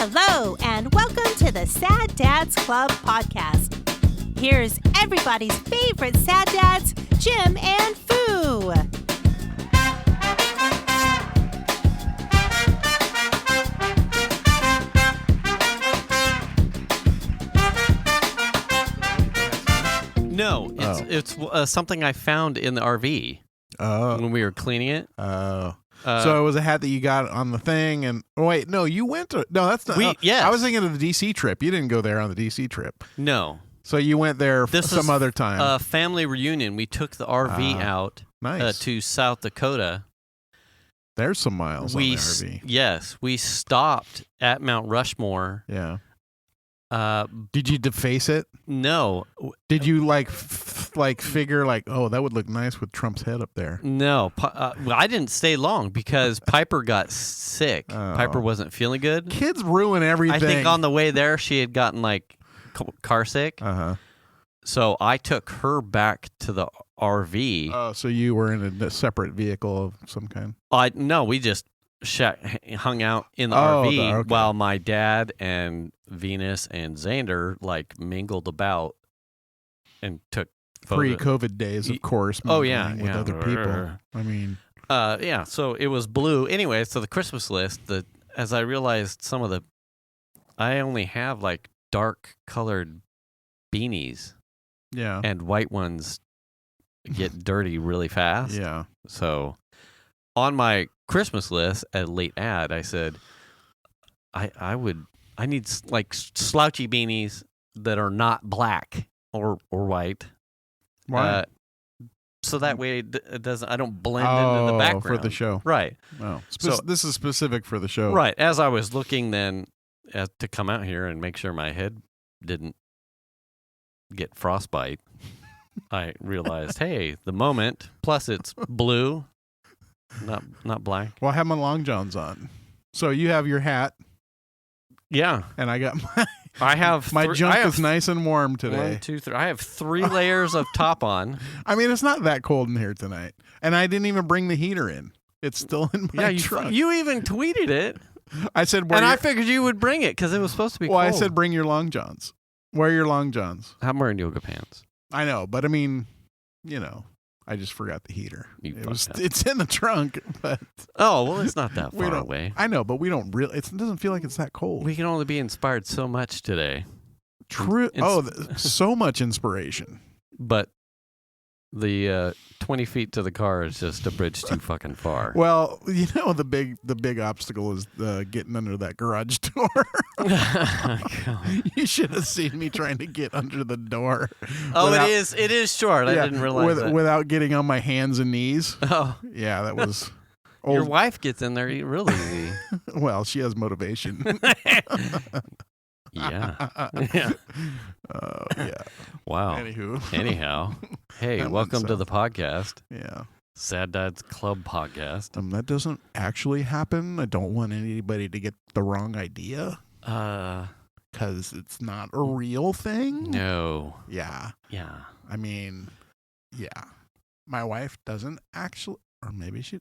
Hello, and welcome to the Sad Dads Club podcast. Here's everybody's favorite sad dads, Jim and Foo. No, it's something I found in the RV when we were cleaning it. So it was a hat that you got on the thing, and wait, no, you went to that's not. Yes. I was thinking of the DC trip. You didn't go there on the DC trip. No, so you went there some other time. A family reunion. We took the RV out to South Dakota. There's some miles on the RV. Yes, we stopped at Mount Rushmore. Yeah. Did you deface it? No. Did you figure oh, that would look nice with Trump's head up there? No. I didn't stay long because Piper got sick. Piper wasn't feeling good. Kids ruin everything. I think on the way there she had gotten car sick. So I took her back to the RV. Oh, so you were in a separate vehicle of some kind? No, we just hung out in the RV while my dad and Venus and Xander mingled about and took photos. Pre-COVID days, of course. With other people. I mean, So it was blue. Anyway, so the Christmas list. As I realized, I only have dark colored beanies. Yeah. And white ones get dirty really fast. Yeah. So on my Christmas list, a late ad, I said, I need slouchy beanies that are not black or white. Why? So that way it doesn't. I don't blend into the background for the show. Right. Oh, so this is specific for the show. Right. As I was looking then to come out here and make sure my head didn't get frostbite, I realized, hey, the moment. Plus, it's blue. Not black. Well, I have my long johns on. So you have your hat. Yeah. And I got my junk is nice and warm today. 1, 2, 3. I have 3 layers of top on. I mean, it's not that cold in here tonight. And I didn't even bring the heater in. It's still in my truck. You even tweeted it. I said, I figured you would bring it because it was supposed to be cold. I said, bring your long johns. Wear your long johns. I'm wearing yoga pants. I know, but I mean, I just forgot the heater. It's in the trunk, but it's not that far away. I know, but we don't really. It doesn't feel like it's that cold. We can only be inspired so much today. True. So much inspiration. But the 20 feet to the car is just a bridge too fucking far. Well, the big obstacle is getting under that garage door. You should have seen me trying to get under the door. It is short. I didn't realize that. Without getting on my hands and knees. Oh. Yeah, that was Your wife gets in there really easy. Well, she has motivation. Yeah. Yeah. Wow. Anyhow. Hey, welcome to the podcast. Yeah. Sad Dad's Club podcast. That doesn't actually happen. I don't want anybody to get the wrong idea. Because it's not a real thing. No. Yeah. Yeah. I mean, yeah. My wife doesn't actually, or maybe she,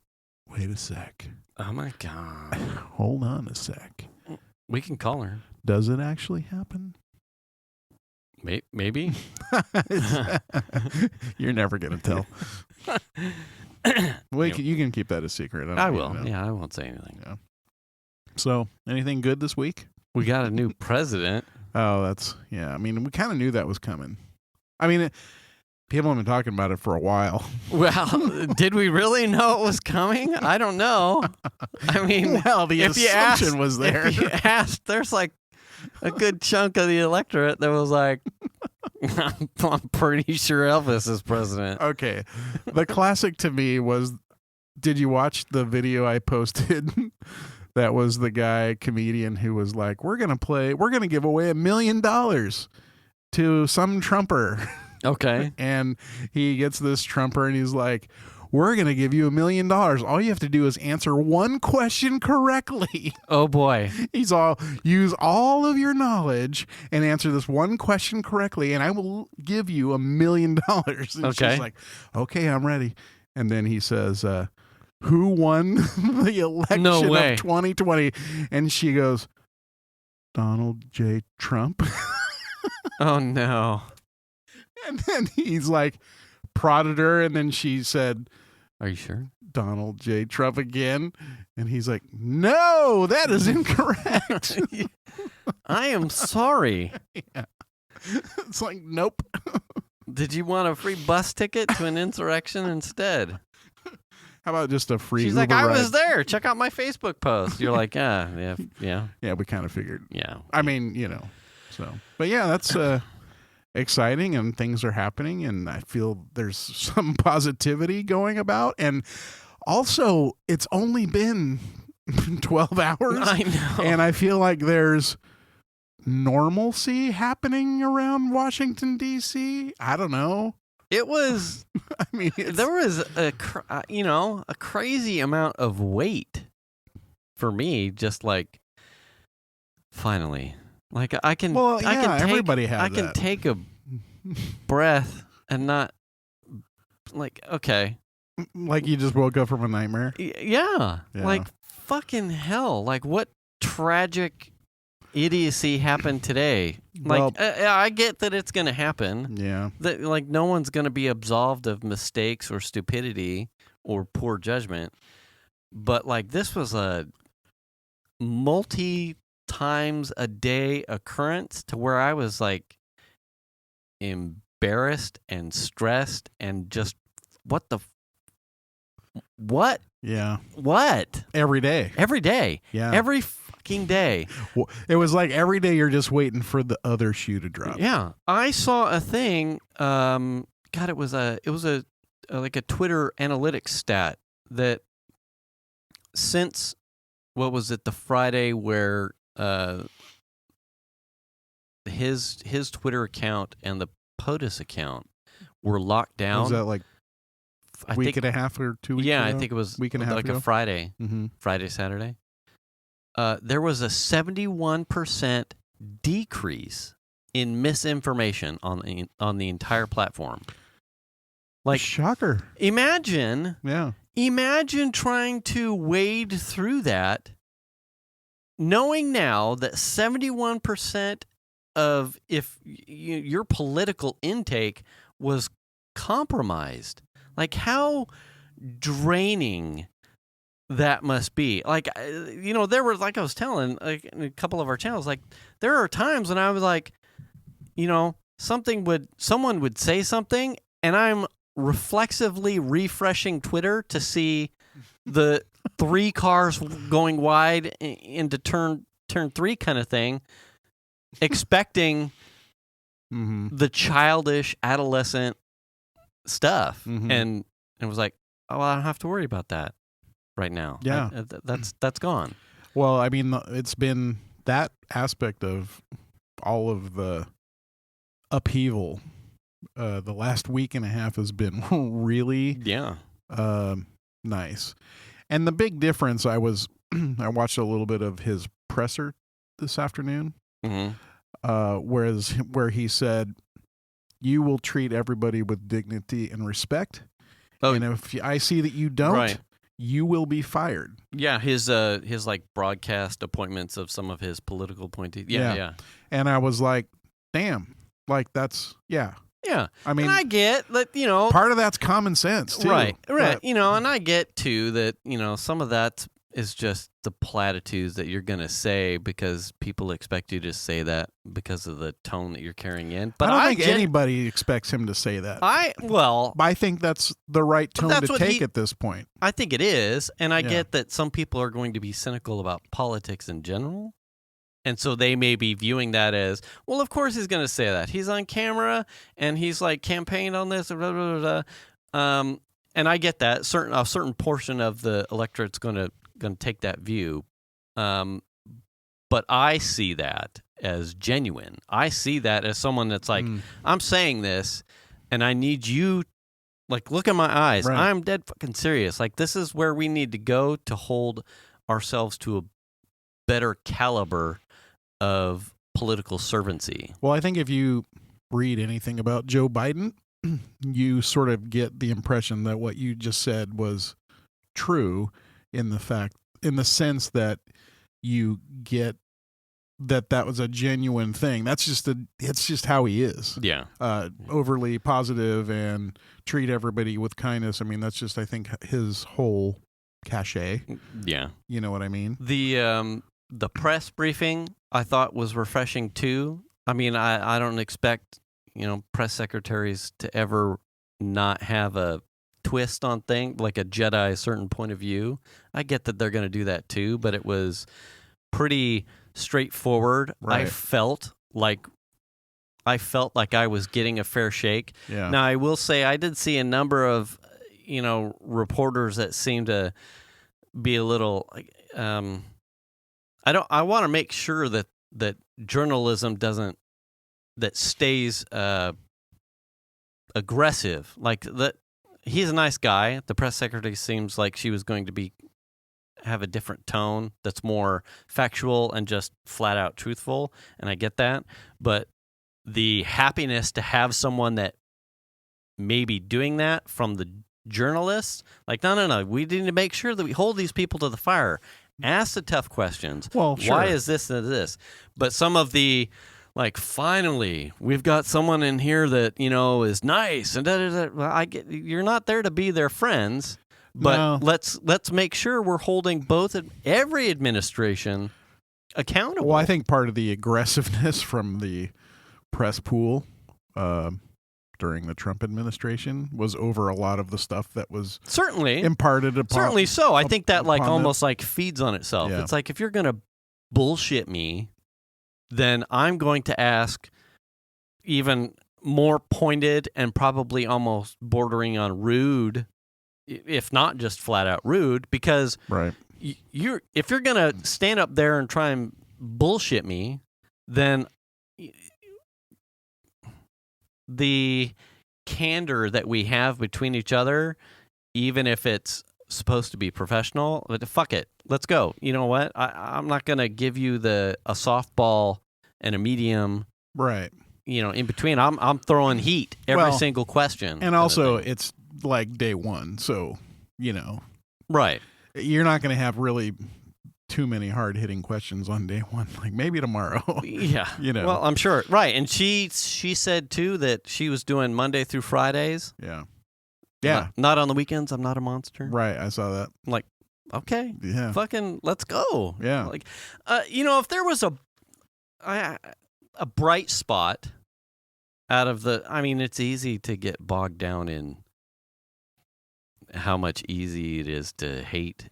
wait a sec. Oh my God. Hold on a sec. We can call her. Does it actually happen? Maybe. You're never going to tell. Well, you can keep that a secret. I will. Yeah, I won't say anything. Yeah. So, anything good this week? We got a new president. Oh, I mean, we kind of knew that was coming. I mean, people have been talking about it for a while. Well, did we really know it was coming? I don't know. I mean, the assumption was there. If you asked, there's a good chunk of the electorate that was like, I'm pretty sure Elvis is president. Okay. The classic to me was, did you watch the video I posted? That was the comedian who was like, we're going to give away $1 million to some Trumper. Okay. And he gets this Trumper and he's like, we're going to give you $1 million. All you have to do is answer one question correctly. Oh, boy. Use all of your knowledge and answer this one question correctly, and I will give you $1 million. And okay. She's like, okay, I'm ready. And then he says, who won the election of 2020? And she goes, Donald J. Trump. Oh, no. And then he's like, prodded her, and then she said, Are you sure? Donald J. Trump again. And he's like, no, that is incorrect. I am sorry. Yeah. It's like, nope. Did you want a free bus ticket to an insurrection instead? How about just a free She's Uber like, I ride? was there. Check out my Facebook post. You're like, yeah. Yeah, we kind of figured. Yeah. I mean, so. But yeah, that's exciting, and things are happening, and I feel there's some positivity going about. And also, it's only been 12 hours. I know. And I feel like there's normalcy happening around Washington, D.C. I don't know. It was, I mean, there was a crazy amount of weight for me, just like, finally. Like, I can, everybody had I that. can take a breath and not, like, okay. Like you just woke up from a nightmare. Yeah. Like, fucking hell. Like, what tragic idiocy happened today? Like, I get that it's going to happen. Yeah. That, like, no one's going to be absolved of mistakes or stupidity or poor judgment. But, like, this was a multi-times a day occurrence to where I was, like, embarrassed and stressed and just, what? Yeah. What? Every day. Every day. Yeah. Every fucking day. Well, it was like every day you're just waiting for the other shoe to drop. Yeah. I saw a thing. God, it was a like a Twitter analytics stat that since, what was it, the Friday where his Twitter account and the POTUS account were locked down. Was that like a week and a half or 2 weeks Yeah, ago? I think it was week and a half like ago? a Friday. Mm-hmm. Friday, Saturday. There was a 71% decrease in misinformation on the entire platform. Like, shocker. Imagine trying to wade through that, knowing now that 71% of your political intake was compromised. Like, how draining that must be. Like, there were, like I was telling, like, in a couple of our channels, like, there are times when I was like, someone would say something, and I'm reflexively refreshing Twitter to see the 3 cars going wide into turn 3 kind of thing, expecting the childish adolescent stuff. And it was like, oh, I don't have to worry about that right now. Yeah. That's gone. Well, I mean, it's been that aspect of all of the upheaval. The last week and a half has been really nice. And the big difference, I watched a little bit of his presser this afternoon, where he said, you will treat everybody with dignity and respect. Oh, and if I see that you don't, you will be fired. Yeah, his like broadcast appointments of some of his political appointees. Yeah. And I was like, damn, like that's Yeah. I mean, and I get that, part of that's common sense too. Right. But, And I get too that, some of that is just the platitudes that you're going to say because people expect you to say that because of the tone that you're carrying in. But I don't think anybody expects him to say that. I think that's the right tone to take at this point. I think it is. And I get that some people are going to be cynical about politics in general. And so they may be viewing that as, well, of course he's going to say that. He's on camera and he's like campaigned on this. Blah, blah, blah, blah. And I get that. A certain portion of the electorate's going to take that view. But I see that as genuine. I see that as someone that's like, I'm saying this and I need you, like, look in my eyes. Right. I'm dead fucking serious. Like, this is where we need to go to hold ourselves to a better caliber of political servancy. Well, I think if you read anything about Joe Biden, you sort of get the impression that what you just said was true in the sense that you get that was a genuine thing. It's just how he is. Yeah. Overly positive and treat everybody with kindness. I mean, that's just, I think, his whole cachet. Yeah. You know what I mean? The press briefing I thought was refreshing too. I mean, I don't expect, press secretaries to ever not have a twist on things, like a Jedi certain point of view. I get that they're going to do that too, but it was pretty straightforward. Right. I felt like I was getting a fair shake. Yeah. Now, I will say I did see a number of, reporters that seemed to be a little, I want to make sure that journalism stays aggressive. Like that, he's a nice guy. The press secretary seems like she was going to have a different tone that's more factual and just flat out truthful, and I get that. But the happiness to have someone that may be doing that from the journalists, like, no, we need to make sure that we hold these people to the fire. Ask the tough questions. Well, sure. Why is this and this? But some of the, like, finally, we've got someone in here that, is nice. And well, I get, you're not there to be their friends, but No. let's make sure we're holding every administration accountable. Well, I think part of the aggressiveness from the press pool during the Trump administration was over a lot of the stuff that was certainly imparted upon. Certainly so. I think that almost them. Feeds on itself. Yeah. It's like, if you're going to bullshit me, then I'm going to ask even more pointed and probably almost bordering on rude, if not just flat out rude, because right. If you're going to stand up there and try and bullshit me, then the candor that we have between each other, even if it's supposed to be professional, fuck it, let's go. You know what? I'm not going to give you a softball and a medium, right? In between. I'm throwing heat every single question, and also it's like day one, so right. You're not going to have really too many hard-hitting questions on day one. Like, maybe tomorrow. Yeah. Well, I'm sure. Right. And she said too that she was doing Monday through Fridays. Yeah. Yeah. Not on the weekends. I'm not a monster. Right. I saw that. I'm like, okay. Yeah. Fucking let's go. Yeah. Like, if there was a bright spot out of it's easy to get bogged down in how much easy it is to hate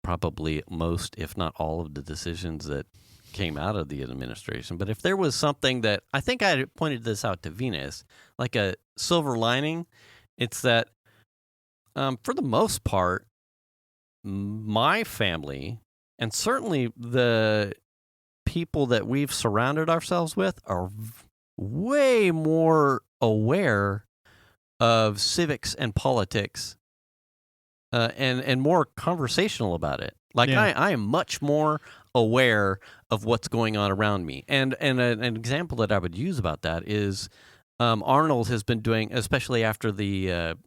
probably most, if not all, of the decisions that came out of the administration. But if there was something that, I think I pointed this out to Venus, like a silver lining, it's that for the most part, my family, and certainly the people that we've surrounded ourselves with, are way more aware of civics and politics and more conversational about it. Like, yeah. I am much more aware of what's going on around me. And an example that I would use about that is Arnold has been doing, especially after the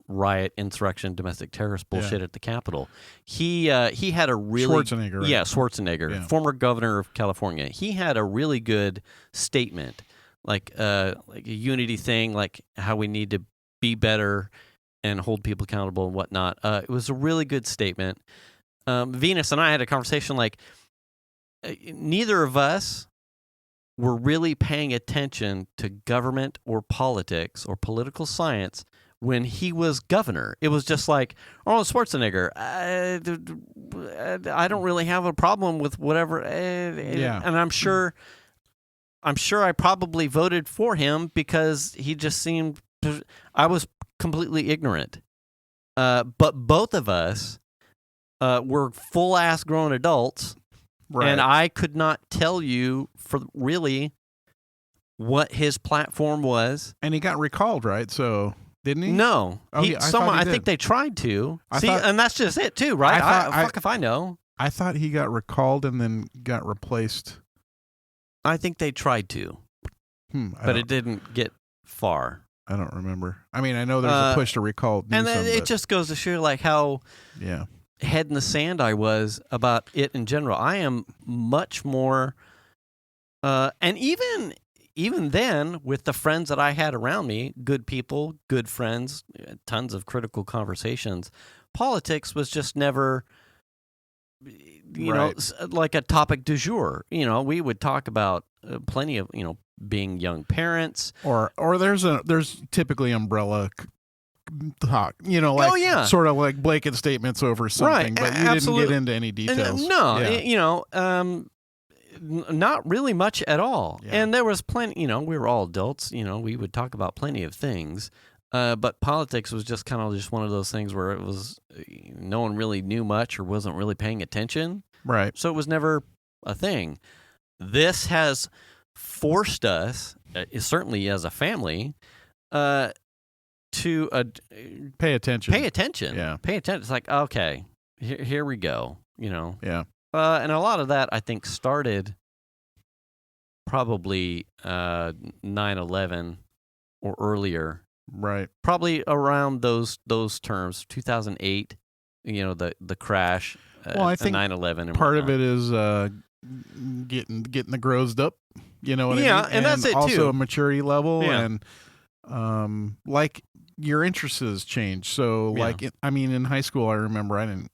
riot, insurrection, domestic terrorist bullshit at the Capitol. He had a really Schwarzenegger, right? Yeah, Schwarzenegger, former governor of California. He had a really good statement, like a unity thing, like how we need to be better and hold people accountable and whatnot. It was a really good statement. Venus and I had a conversation like neither of us were really paying attention to government or politics or political science when he was governor. It was just like, Arnold Schwarzenegger, I don't really have a problem with whatever. And I'm sure I probably voted for him because he just seemed, I was completely ignorant. But both of us were full-ass grown adults, right. And I could not tell you for really what his platform was. And he got recalled, right? So, didn't he? No. Oh, I think they tried to. And that's just it, too, right? Fuck if I know. I thought he got recalled and then got replaced. I think they tried to. But it didn't get far. I don't remember. I mean, I know there's a push to recall Newsom, and then it just goes to show like how head in the sand I was about it in general. I am much more, and even then, with the friends that I had around me, good people, good friends, tons of critical conversations, politics was just never, you know, like a topic du jour. You know, we would talk about plenty of, you know, being young parents, or there's typically umbrella talk, you know, like sort of like blanket statements over something, but you didn't get into any details. No, you know, not really much at all. Yeah. And there was plenty, you know, we were all adults, you know, we would talk about plenty of things. But politics was just kind of just one of those things where it was, no one really knew much or wasn't really paying attention. Right. So it was never a thing. This has forced us, certainly as a family, to pay attention. Pay attention. Yeah. Pay attention. It's like, okay, here we go, you know. Yeah. And a lot of that, I think, started probably 9/11 or earlier. Right. Probably around those terms, 2008, you know, the crash, well, I think 9/11 and part whatnot. of it is getting the grows up, you know what I mean? Yeah, and that's it also too. A maturity level, Yeah. and like your interests change. So like, I mean, in high school, I remember I didn't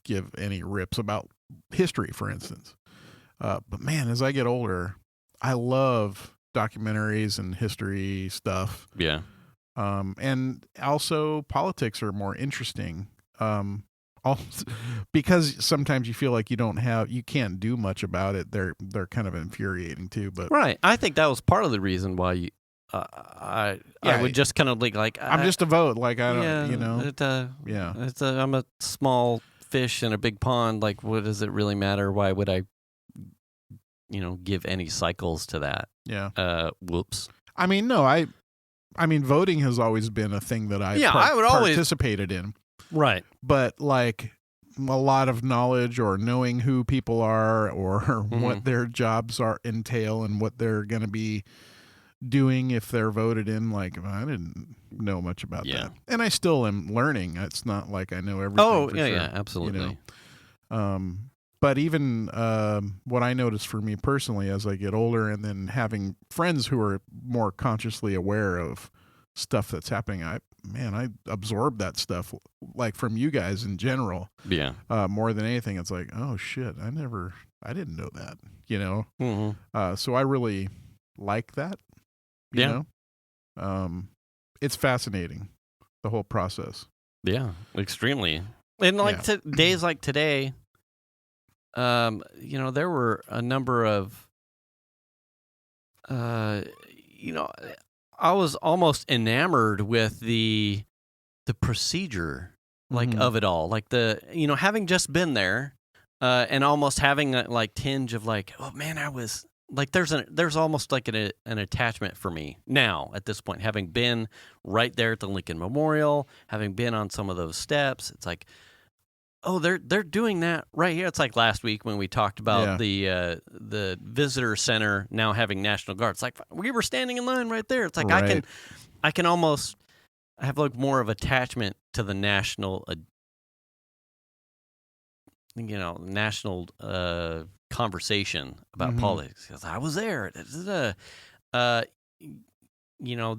give any rips about history, for instance. But man, as I get older, I love documentaries and history stuff. Yeah. And also politics are more interesting. Also, because sometimes you feel like you can't do much about it. They're kind of infuriating too. But right, I think that was part of the reason why I would just kind of like I'm just a vote. Like I don't, you know. I'm a small fish in a big pond. Like, what does it really matter? Why would I, you know, give any cycles to that? Yeah. Whoops. I mean, no, I mean, voting has always been a thing that I participated in. Right. But like a lot of knowledge or knowing who people are or what their jobs entail and what they're going to be doing if they're voted in, like I didn't know much about that. And I still am learning. It's not like I know everything. Oh, for yeah, sure, yeah, absolutely. You know? But even what I notice for me personally as I get older and then having friends who are more consciously aware of stuff that's happening, I absorb that stuff like from you guys in general. Yeah. More than anything, it's like, oh shit, I didn't know that, you know? Mm-hmm. So I really like that. You know? It's fascinating, the whole process. Yeah, extremely. And like days like today, you know, there were a number of, you know, I was almost enamored with the procedure, like of it all, like you know, having just been there, and almost having that like tinge of like, oh man, I was like, there's almost like an attachment for me now at this point, having been right there at the Lincoln Memorial, having been on some of those steps. It's like, oh, they're doing that right here. It's like last week when we talked about the visitor center now having National Guard. It's like we were standing in line right there. It's like I can almost have like more of attachment to the national, you know, national conversation about politics because I was there. You know,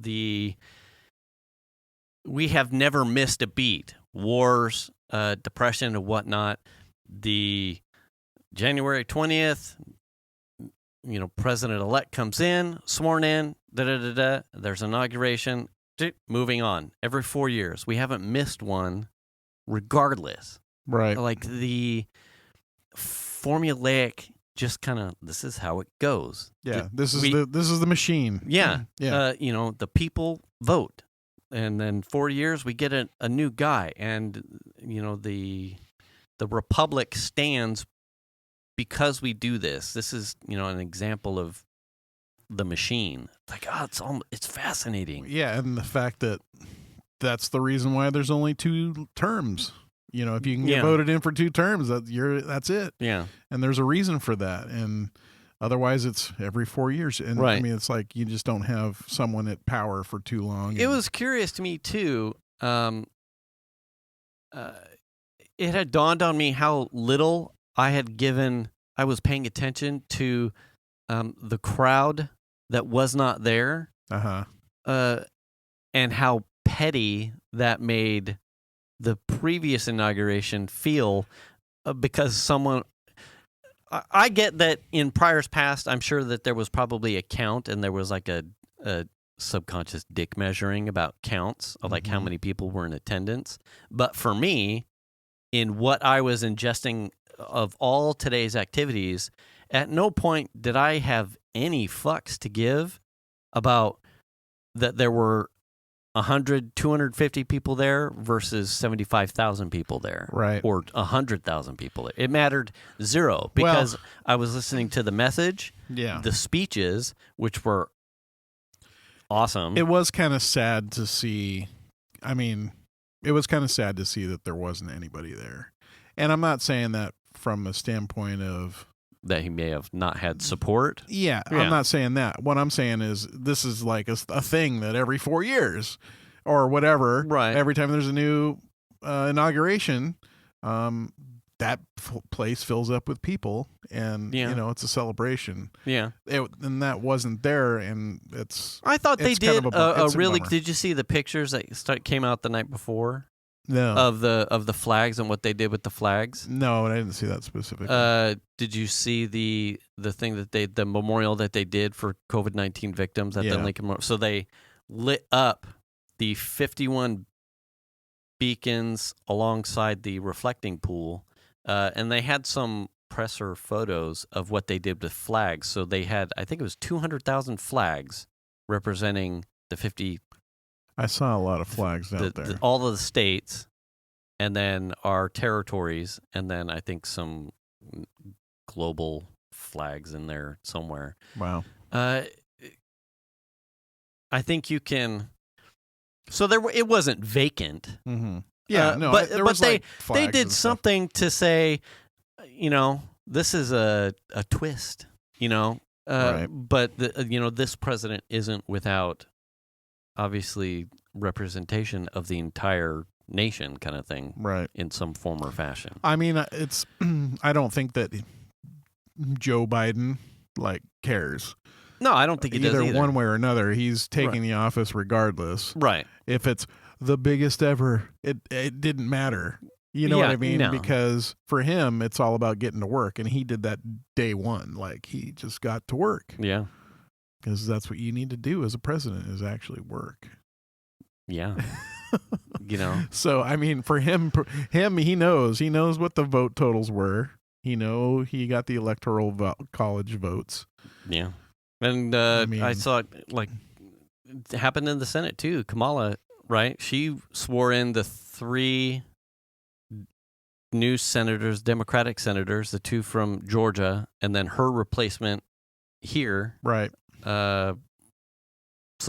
we have never missed a beat. Wars, depression and whatnot. The January 20th, you know, president-elect comes in, sworn in, there's inauguration, moving on. Every 4 years. We haven't missed one regardless. Right. Like the formulaic, just kind of, this is how it goes. Yeah, this is the machine. Yeah. Yeah. You know, the people vote. And then 4 years, we get a new guy. And, you know, the republic stands because we do this. This is, you know, an example of the machine. Like, it's fascinating. Yeah, and the fact that that's the reason why there's only 2 terms. You know, if you can get voted in for 2 terms, that's it. Yeah. And there's a reason for that. And otherwise, it's every 4 years. And I mean, it's like you just don't have someone at power for too long. It was curious to me, too. it had dawned on me how little I was paying attention to the crowd that was not there, and how petty that made the previous inauguration feel, because someone. I get that in priors past, I'm sure that there was probably a count, and there was like a subconscious dick measuring about counts of like how many people were in attendance. But for me, in what I was ingesting of all today's activities, at no point did I have any fucks to give about that there were 100, 250 people there versus 75,000 people there, right? Or 100,000 people there. It mattered zero, because I was listening to the message, the speeches, which were awesome. It was kind of sad to see. I mean, it was kind of sad to see that there wasn't anybody there. And I'm not saying that from a standpoint of that he may have not had support. Yeah, I'm not saying that. What I'm saying is this is like a thing that every 4 years or whatever, right? Every time there's a new inauguration, that place fills up with people, and it's a celebration. Yeah, and that wasn't there, and it's. I thought they did kind of a really. Did you see the pictures that came out the night before? No. Of the flags and what they did with the flags? No, I didn't see that specifically. Did you see the thing that the memorial that they did for COVID-19 victims at the Lincoln Memorial? So they lit up the 51 beacons alongside the reflecting pool, and they had some presser photos of what they did with flags. So they had, I think it was 200,000 flags representing the 50. I saw a lot of flags out there. All of the states, and then our territories, and then I think some global flags in there somewhere. Wow. I think you can. So it wasn't vacant. Mm-hmm. Yeah, no, but they did something to say, this is a twist, right. But this president isn't without, obviously, representation of the entire nation, kind of thing, right? In some form or fashion. I mean, it's. I don't think that Joe Biden cares. No, I don't think he does either. One way or another. He's taking the office regardless. Right. If it's the biggest ever, it didn't matter. You know what I mean? No. Because for him, it's all about getting to work, and he did that day one. He just got to work. Yeah. Because that's what you need to do as a president, is actually work. Yeah. So, I mean, for him, he knows what the vote totals were. He he got the electoral college votes. Yeah. And I saw it it happened in the Senate too. Kamala, right? She swore in the 3 new senators, Democratic senators, the 2 from Georgia, and then her replacement here. Right. So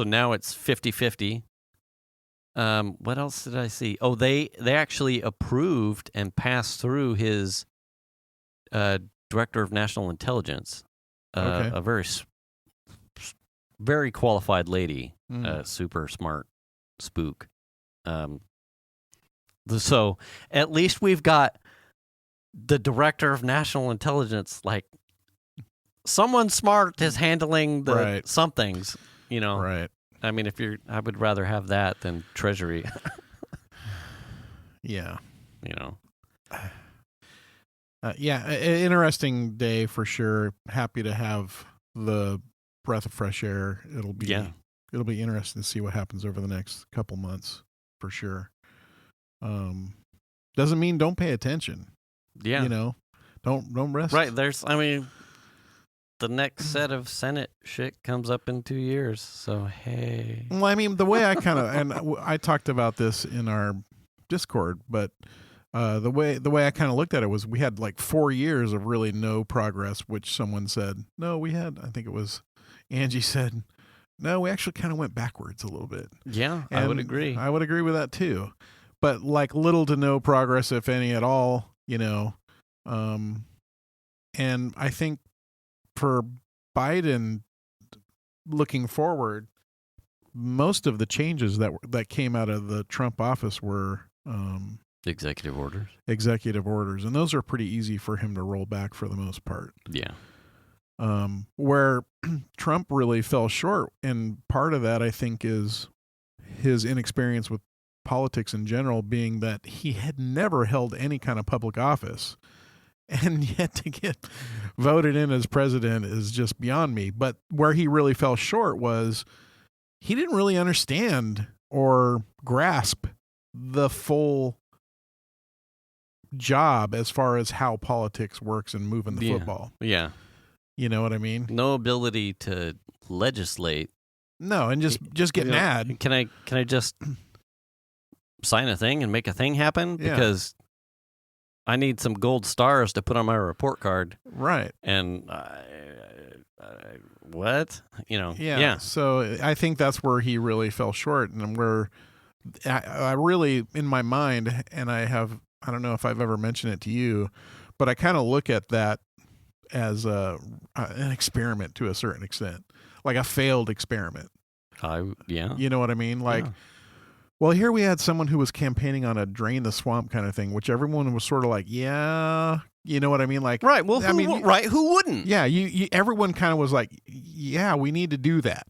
now it's 50-50. What else did I see? Oh, they actually approved and passed through his director of national intelligence, a very qualified lady, super smart spook. So at least we've got the director of national intelligence, someone smart is handling the some things, Right. I mean, I would rather have that than Treasury. Yeah. Interesting day for sure. Happy to have the breath of fresh air. It'll be interesting to see what happens over the next couple months for sure. Doesn't mean don't pay attention. Yeah. Don't rest. Right. The next set of Senate shit comes up in 2 years. So, hey. Well, I mean, the way I kind of, and I talked about this in our Discord, but the way I kind of looked at it was we had 4 years of really no progress, which someone said, no, we had, I think it was Angie said, no, we actually kind of went backwards a little bit. Yeah, and I would agree. I would agree with that too. But little to no progress, if any at all, and I think for Biden looking forward, most of the changes that came out of the Trump office were executive orders. And those are pretty easy for him to roll back for the most part. Yeah. Where Trump really fell short, and part of that I think is his inexperience with politics in general, being that he had never held any kind of public office, and yet to get voted in as president is just beyond me. But where he really fell short was he didn't really understand or grasp the full job as far as how politics works and moving the football. Yeah. You know what I mean? No ability to legislate. No, and just get mad. Can I just sign a thing and make a thing happen? Yeah. Because I need some gold stars to put on my report card. Right. And what? Yeah. So I think that's where he really fell short, and where I really, in my mind, and I don't know if I've ever mentioned it to you, but I kind of look at that as an experiment to a certain extent, like a failed experiment. Yeah. You know what I mean? Like, well, here we had someone who was campaigning on a drain the swamp kind of thing, which everyone was sort of like, yeah, you know what I mean? Like, right. Well, who wouldn't? Yeah. Everyone kind of was like, yeah, we need to do that.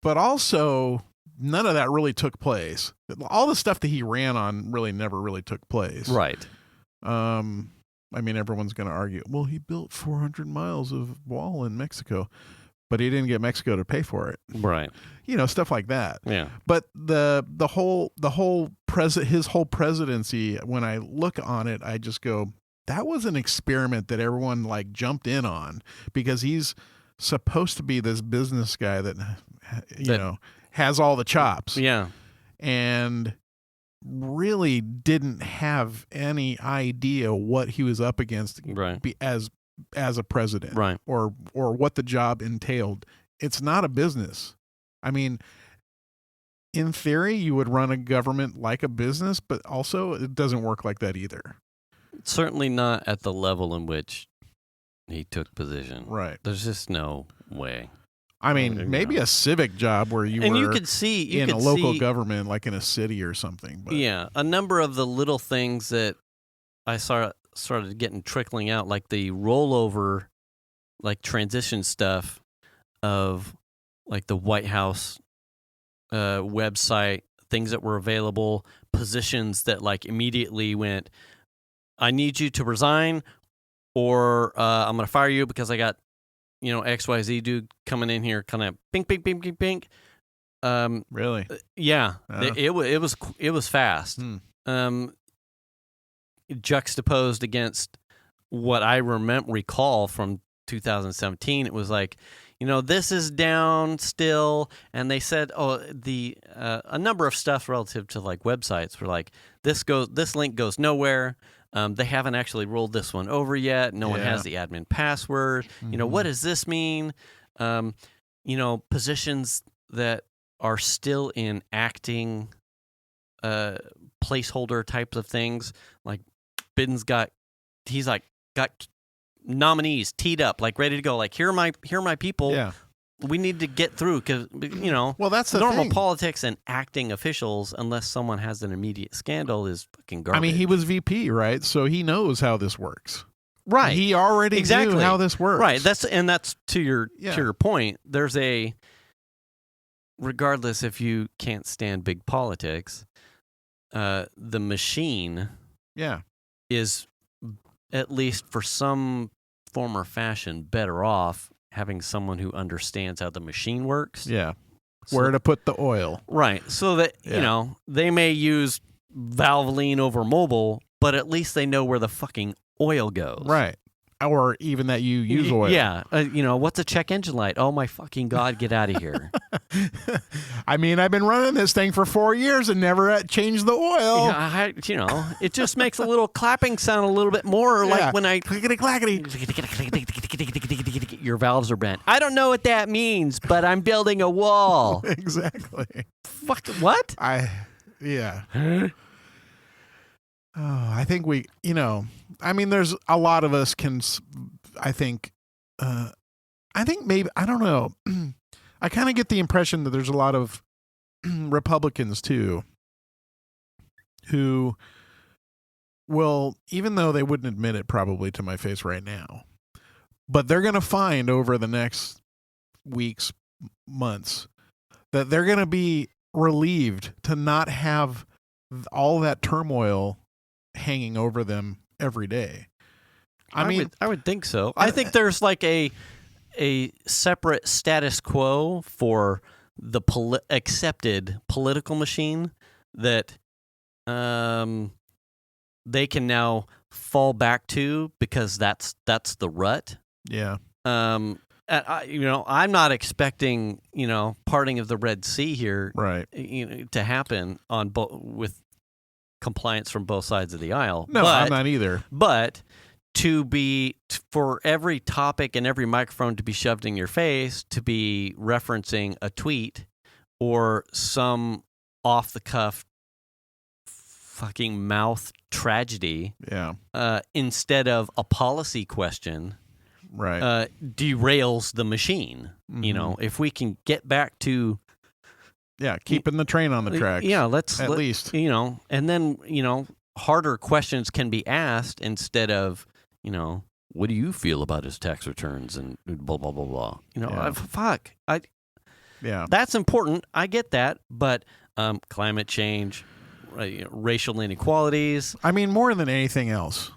But also, none of that really took place. All the stuff that he ran on really never really took place. Right. I mean, everyone's going to argue, well, he built 400 miles of wall in Mexico, but he didn't get Mexico to pay for it. Right. Stuff like that. Yeah. But his whole presidency, when I look on it, I just go, that was an experiment that everyone like jumped in on, because he's supposed to be this business guy that has all the chops. Yeah. And really didn't have any idea what he was up against, right, as a president, right, or what the job entailed. It's not a business. I mean, in theory, you would run a government like a business, but also it doesn't work like that either. Certainly not at the level in which he took position. Right. There's just no way. I mean, maybe a civic job where you could see in a local government, like in a city or something. But. Yeah, a number of the little things that I started getting trickling out, like the rollover, like transition stuff of like the White House website, things that were available, positions that like immediately went, I need you to resign, or I'm going to fire you because I got XYZ dude coming in here, kind of bink, bink, bink, bink, bink. Really? Yeah. It was fast. Juxtaposed against what I recall from 2017, it was like, this is down still, and they said, a number of stuff relative to like websites were like, this link goes nowhere. They haven't actually rolled this one over yet. No one has the admin password. Mm-hmm. What does this mean? Positions that are still in acting placeholder types of things. Like Biden's got nominees teed up, like ready to go. Like, here are my people. Yeah. We need to get through because, well, that's the normal thing. Politics and acting officials, unless someone has an immediate scandal, is fucking garbage. I mean, he was VP, right? So he knows how this works. Right. He already knew how this works. Right. That's to your point. There's regardless if you can't stand big politics, the machine is, at least for some form or fashion, better off having someone who understands how the machine works. Yeah. So, where to put the oil. Right. So that, they may use Valvoline over mobile, but at least they know where the fucking oil goes. Right. Or even that you use oil. Yeah. What's a check engine light? Oh, my fucking God, get out of here. I mean, I've been running this thing for 4 years and never changed the oil. Yeah, it just makes a little clapping sound a little bit more like when I... Clickety-clackety. Your valves are bent. I don't know what that means, but I'm building a wall. Exactly. Fuck, what? Yeah. Oh, I think there's a lot of us I think maybe, I don't know. I kind of get the impression that there's a lot of Republicans too who will, even though they wouldn't admit it probably to my face right now, but they're going to find over the next weeks, months, that they're going to be relieved to not have all that turmoil hanging over them every day. I would think so. I think there's like a separate status quo for the accepted political machine that they can now fall back to because that's the rut. Yeah. I'm not expecting, parting of the Red Sea here, Right. To happen on with compliance from both sides of the aisle. No, I'm not either. But for every topic and every microphone to be shoved in your face, to be referencing a tweet or some off the cuff fucking mouth tragedy, instead of a policy question, right, derails the machine. Mm-hmm. If we can get back to keeping the train on the tracks. Yeah, at least and then harder questions can be asked instead of what do you feel about his tax returns and blah blah blah blah. Fuck, that's important. I get that, but climate change, racial inequalities. I mean, more than anything else,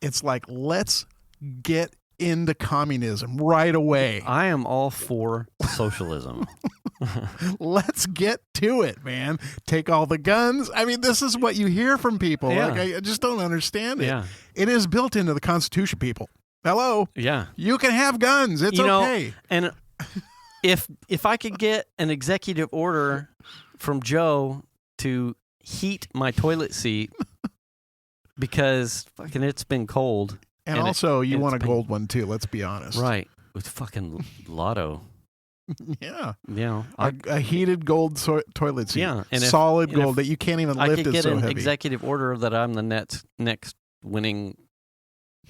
it's like, let's get into communism right away. I am all for socialism. Let's get to it, man. Take all the guns. I mean, this is what you hear from people. Yeah. Like, I just don't understand it. Yeah. It is built into the Constitution, people. Hello. Yeah. You can have guns. It's okay. And if I could get an executive order from Joe to heat my toilet seat because fucking it's been cold. And also, you want a gold one, too. Let's be honest. Right. With fucking Lotto. Yeah. A heated gold toilet seat. Yeah. And solid gold that you can't even lift. I could get so an heavy. executive order that I'm the next winning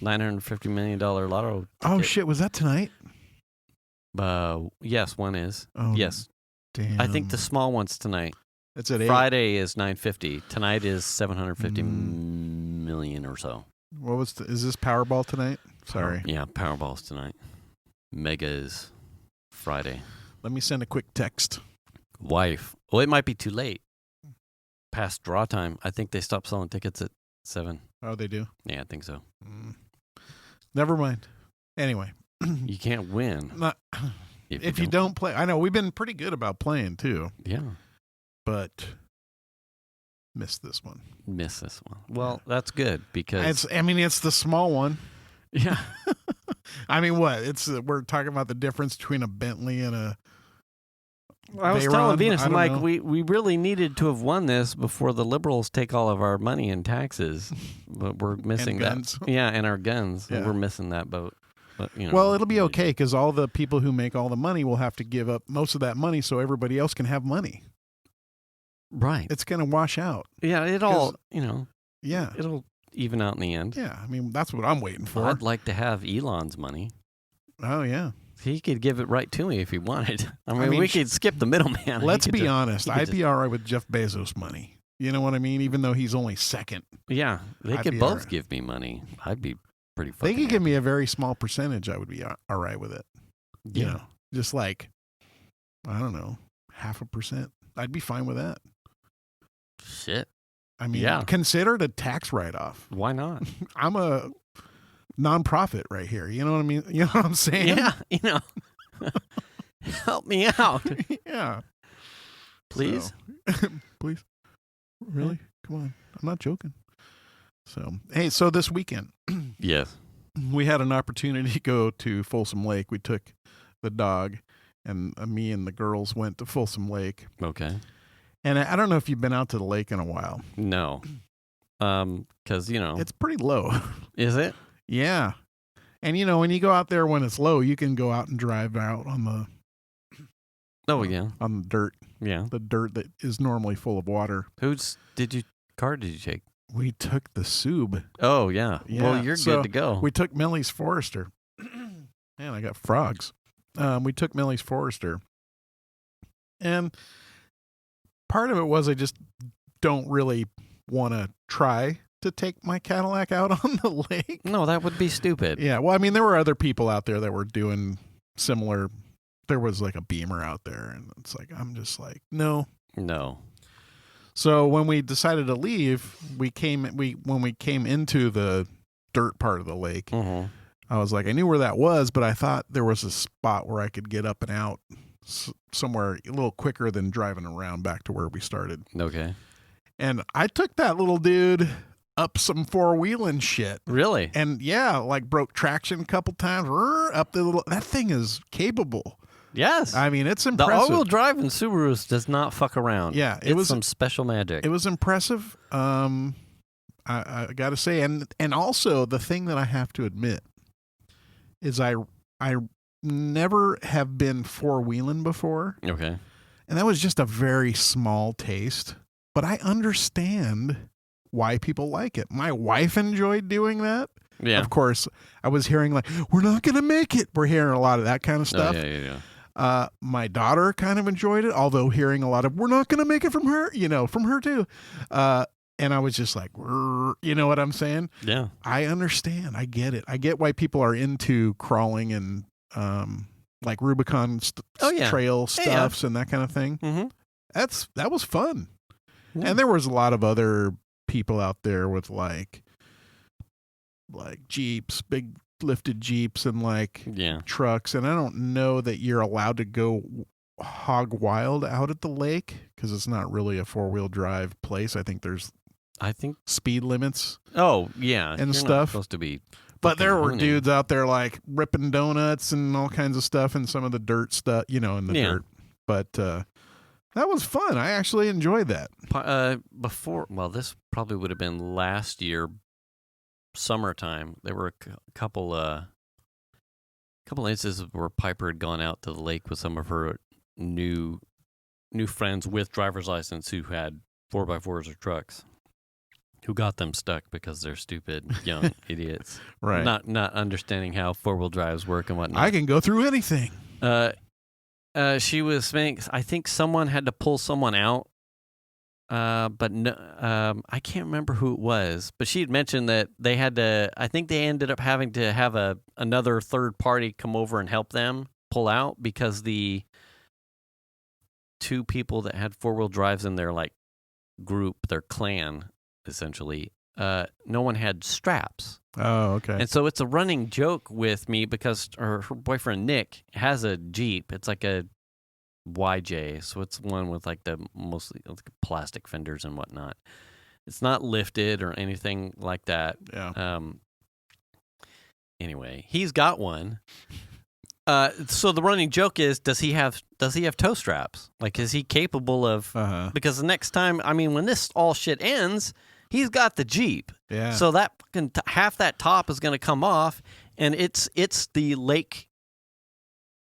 $950 million Lotto ticket. Oh, shit. Was that tonight? Yes, one is. Oh, yes. Damn. I think the small one's tonight. It's at 8. Friday is 950. Tonight is 750 million or so. What was is this Powerball tonight? Sorry. Yeah, Powerball's tonight. Mega is Friday. Let me send a quick text. Wife. Well, it might be too late. Past draw time. I think they stopped selling tickets at 7. Oh, they do? Yeah, I think so. Never mind. Anyway. You can't win. If you don't play. I know, we've been pretty good about playing, too. Yeah. But missed this one. Well, that's good because... It's the small one. Yeah. I mean, what? We're talking about the difference between a Bentley and a... I was telling Venus, I'm like, we really needed to have won this before the liberals take all of our money in taxes, but we're missing that. Guns. Yeah, and our guns. Yeah. We're missing that boat. But, well, it'll be okay because all the people who make all the money will have to give up most of that money so everybody else can have money. Right. It's going to wash out. Yeah, it'll even out in the end. Yeah, I mean, that's what I'm waiting for. I'd like to have Elon's money. Oh, yeah. He could give it right to me if he wanted. I mean we could skip the middleman. Let's be honest. I'd be all right with Jeff Bezos' money. You know what I mean? Even though he's only second. Yeah, they could both give me money. I'd be pretty fucking They could give me a very small percentage. I would be all right with it. You know, just like, I don't know, 0.5%. I'd be fine with that. Shit. I mean, consider it a tax write-off. Why not? I'm a nonprofit right here. You know what I mean? You know what I'm saying? Yeah, help me out. Yeah. Please? So, please? Really? Come on. I'm not joking. So, hey, this weekend. Yes. We had an opportunity to go to Folsom Lake. We took the dog, and me and the girls went to Folsom Lake. Okay. And I don't know if you've been out to the lake in a while. No. Because, it's pretty low. Is it? Yeah. And, when you go out there when it's low, you can go out and drive out on the... Oh, yeah. On the dirt. Yeah. The dirt that is normally full of water. Car did you take? We took the Sub. Oh, yeah. Well, you're good to go. We took Melly's Forester. Man, I got frogs. We took Melly's Forester. And part of it was I just don't really want to try to take my Cadillac out on the lake. No, that would be stupid. Yeah. Well, I mean, there were other people out there that were doing similar. There was like a Beamer out there, and it's like, I'm just like, no. So when we decided to leave, when we came into the dirt part of the lake, I was like, I knew where that was, but I thought there was a spot where I could get up and out somewhere a little quicker than driving around back to where we started. Okay. And I took that little dude up some four-wheeling shit. Really? And yeah, like broke traction a couple times. Up the little. That thing is capable. Yes. I mean, it's The impressive. all-wheel drive in Subarus does not fuck around. Yeah, it was some special magic. It was impressive. I got to say, and also the thing that I have to admit is I never have been four-wheeling before. Okay. And that was just a very small taste. But I understand why people like it. My wife enjoyed doing that. Yeah. Of course, I was hearing like, we're not going to make it. We're hearing a lot of that kind of stuff. Oh, yeah. My daughter kind of enjoyed it, although hearing a lot of, we're not going to make it from her, from her too. And I was just like, you know what I'm saying? Yeah. I understand. I get it. I get why people are into crawling and like Rubicon trail stuffs and that kind of thing. Mm-hmm. That was fun. Yeah. And there was a lot of other people out there with like Jeeps, big lifted Jeeps and like trucks. And I don't know that you're allowed to go hog wild out at the lake because it's not really a four-wheel drive place. I think speed limits. Oh, yeah. And You're stuff. Not supposed to be. But there were dudes out there like ripping donuts and all kinds of stuff and some of the dirt stuff, in the dirt. But that was fun. I actually enjoyed that. This probably would have been last year, summertime. There were a couple instances where Piper had gone out to the lake with some of her new friends with driver's license who had 4x4s or trucks, who got them stuck because they're stupid young idiots, right? Not understanding how 4-wheel drives work and whatnot. I can go through anything. She was saying, I think someone had to pull someone out, but no, I can't remember who it was. But she had mentioned that they had to. I think they ended up having to have another third party come over and help them pull out because the two people that had 4-wheel drives in their like group, their clan, essentially, no one had straps. Oh, okay. And so it's a running joke with me because her boyfriend Nick has a Jeep. It's like a YJ, so it's one with like the mostly like plastic fenders and whatnot. It's not lifted or anything like that. Yeah. Anyway, he's got one. So the running joke is, does he have toe straps? Like, is he capable of? Because the next time, I mean, when this all shit ends, he's got the Jeep. Yeah. So that fucking half that top is going to come off, and it's the lake.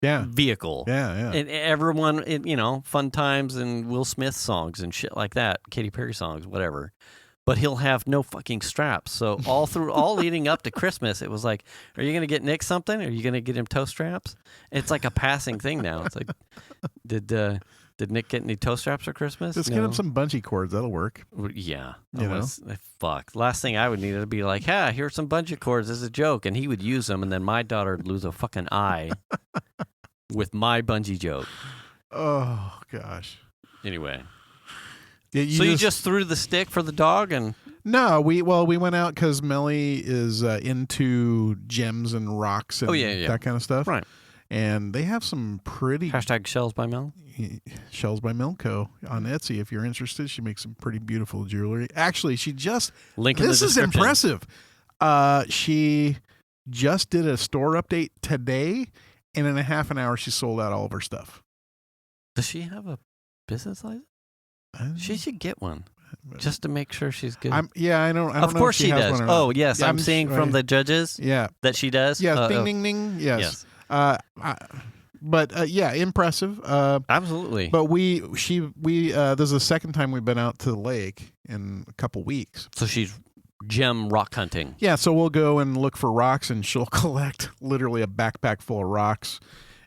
Vehicle. Yeah. And everyone, fun times and Will Smith songs and shit like that, Katy Perry songs, whatever. But he'll have no fucking straps. So all leading up to Christmas, it was like, are you going to get Nick something? Are you going to get him toe straps? It's like a passing thing now. It's like, did Nick get any toe straps for Christmas? Just get him some bungee cords. That'll work. Yeah. Fuck. Last thing I would need to be like, here's some bungee cords as a joke. And he would use them. And then my daughter would lose a fucking eye with my bungee joke. Oh, gosh. Anyway. You just threw the stick for the dog? And No, we went out because Melly is into gems and rocks and that kind of stuff. Right. And they have some pretty... #Shells by Mel. Shells by Melco on Etsy. If you're interested, she makes some pretty beautiful jewelry. Actually, she just... Link in the description. This is impressive. She just did a store update today, and in a half an hour, she sold out all of her stuff. Does she have a business license? She should get one. Just to make sure she's good. I don't know. Of course she does. Oh, yes. I'm seeing from the judges that she does. Yeah, ding, ding. Yes. Impressive. Absolutely. But this is the second time we've been out to the lake in a couple weeks. So she's gem rock hunting. Yeah, so we'll go and look for rocks, and she'll collect literally a backpack full of rocks,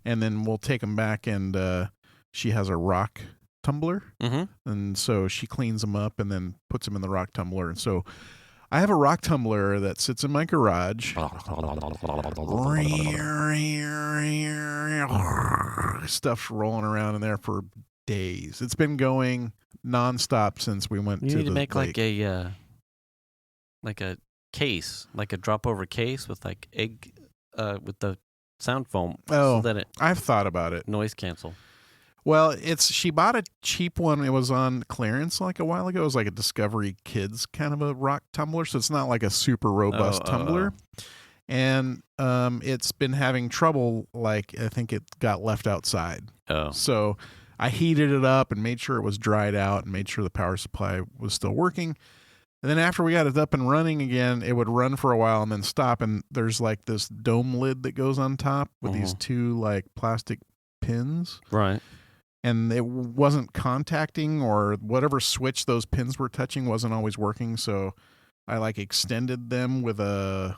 and then we'll take them back, and she has a rock tumbler. Mm-hmm. And so she cleans them up and then puts them in the rock tumbler. And so I have a rock tumbler that sits in my garage. Stuff's rolling around in there for days. It's been going nonstop since we went to the You need to make lake. like a case, like a drop over case with like egg with the sound foam. Oh, so that it I've thought about it. noise cancel. Well, she bought a cheap one. It was on clearance like a while ago. It was like a Discovery Kids kind of a rock tumbler, so it's not like a super robust tumbler. And it's been having trouble. Like I think it got left outside. Oh, So I heated it up and made sure it was dried out and made sure the power supply was still working. And then after we got it up and running again, it would run for a while and then stop. And there's like this dome lid that goes on top with these two like plastic pins. right. And it wasn't contacting, or whatever switch those pins were touching wasn't always working. So I like extended them with a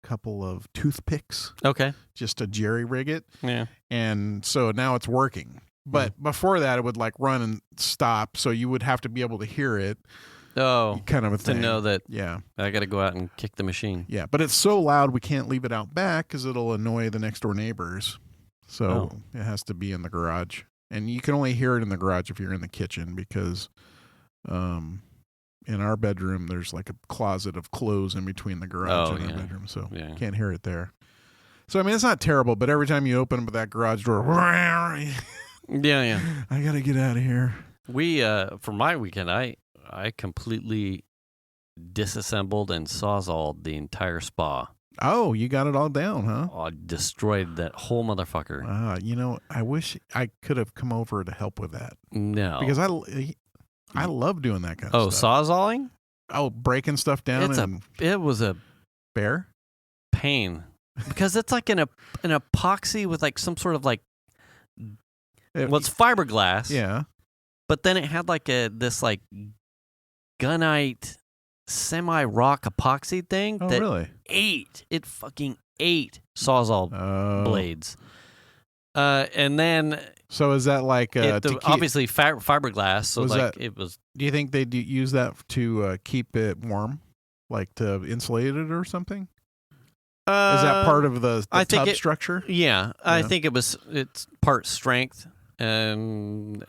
couple of toothpicks Okay. just to jerry rig it. Yeah. And so now it's working. But before that, it would like run and stop. So you would have to be able to hear it. Oh, Kind of a to thing. know that Yeah. I got to go out and kick the machine. Yeah. But it's so loud, we can't leave it out back because it'll annoy the next door neighbors. So it has to be in the garage. And you can only hear it in the garage if you're in the kitchen because in our bedroom, there's like a closet of clothes in between the garage and our bedroom. So you can't hear it there. So, I mean, it's not terrible, but every time you open up that garage door, Yeah. I got to get out of here. We for my weekend, I completely disassembled and sawzalled the entire spa. Oh, you got it all down, huh? I destroyed that whole motherfucker. You know, I wish I could have come over to help with that. No. Because I love doing that kind of stuff. Sawzalling? Oh, breaking stuff down. It was a bear? pain because it's like an epoxy with like some sort of like it's fiberglass. Yeah. But then it had like this like gunite semi-rock epoxy thing Oh, that really? it fucking ate Sawzall blades. And then So is that like obviously fiberglass? So Was like that- it was. Do you think they use that to keep it warm, like to insulate it or something? Is that part of the I think tub structure? Yeah, I Yeah. think it's part strength, and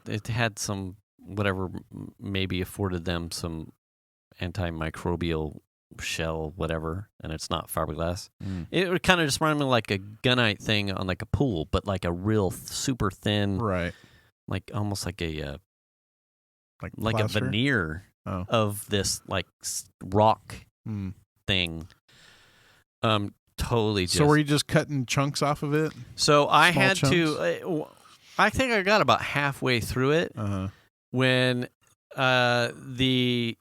it had some whatever maybe afforded them some antimicrobial shell, whatever, and it's not fiberglass. It would kind of just remind me like a gunite thing on like a pool, but like a real super thin, Right. like almost like a Like a plaster? veneer Oh. of this like rock Mm. thing. Totally. So were you just cutting chunks off of it? So I Small had to. I think I got about halfway through it when the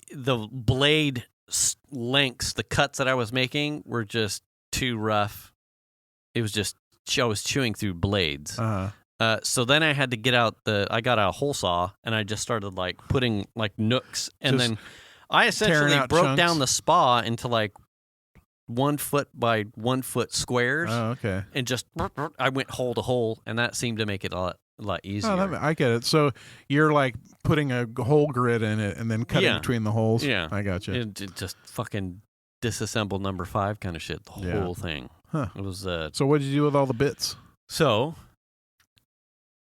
blade lengths, the cuts that I was making were just too rough. It was just I was chewing through blades. So then I had to get out I got a hole saw and I just started like putting like nooks, and Just then I essentially out broke chunks? down the spa into like 1 foot by 1 foot squares. Oh, okay. And just I went hole to hole, and that seemed to make it a lot easier. Oh, I get it. So you're like putting a hole grid in it and then cutting between the holes? Yeah. I got you. It just fucking disassembled number 5 kind of shit, the whole thing. Huh. It was So what did you do with all the bits? so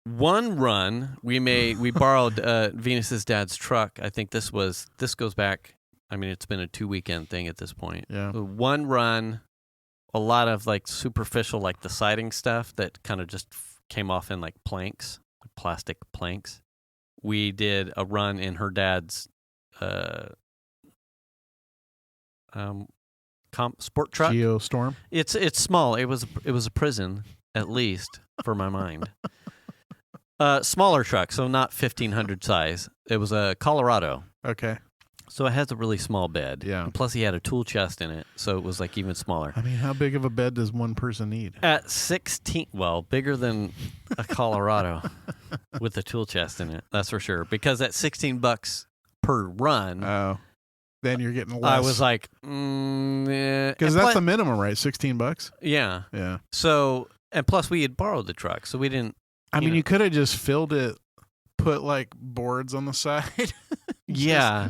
one run we borrowed Venus's dad's truck. I think this goes back, I mean, it's been a 2-weekend thing at this point. Yeah. One run, a lot of like superficial, like the siding stuff that kind of just came off in like planks, like plastic planks. We did a run in her dad's sport truck. Geostorm? It's small. It was a prison, at least for my mind. Smaller truck, so not 1,500 size. It was a Colorado. Okay. So it has a really small bed. Yeah. And plus, he had a tool chest in it, so it was like even smaller. I mean, how big of a bed does one person need? At 16, well, bigger than a Colorado with a tool chest in it. That's for sure. Because at $16 per run, Oh. Then you're getting less. I was like, yeah. Because that's the minimum, right? $16? Yeah. Yeah. So, and plus we had borrowed the truck, so we didn't. I mean, you could have just filled it put like boards on the side. Yeah.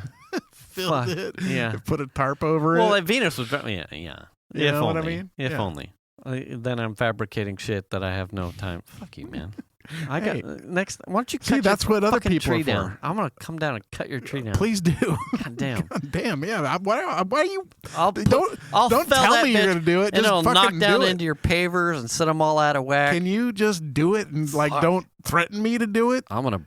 Filled it. Yeah. Put a tarp over Well, it. at Venus was, yeah. You If know only. what I mean? If Yeah. only. Then I'm fabricating shit that I have no time. Fuck you, man. I got Hey. Next. Why don't you cut See, that's your what other fucking people tree are for. down? I'm gonna come down and cut your tree down. Please do. God damn. God damn. Yeah. Why are you? I'll Don't I'll don't fell tell that me you're bitch, gonna do it. and Just it'll fucking knock down do it. into your pavers and set them all out of whack. Can you just do it and like Fuck. don't threaten me to do it? I'm gonna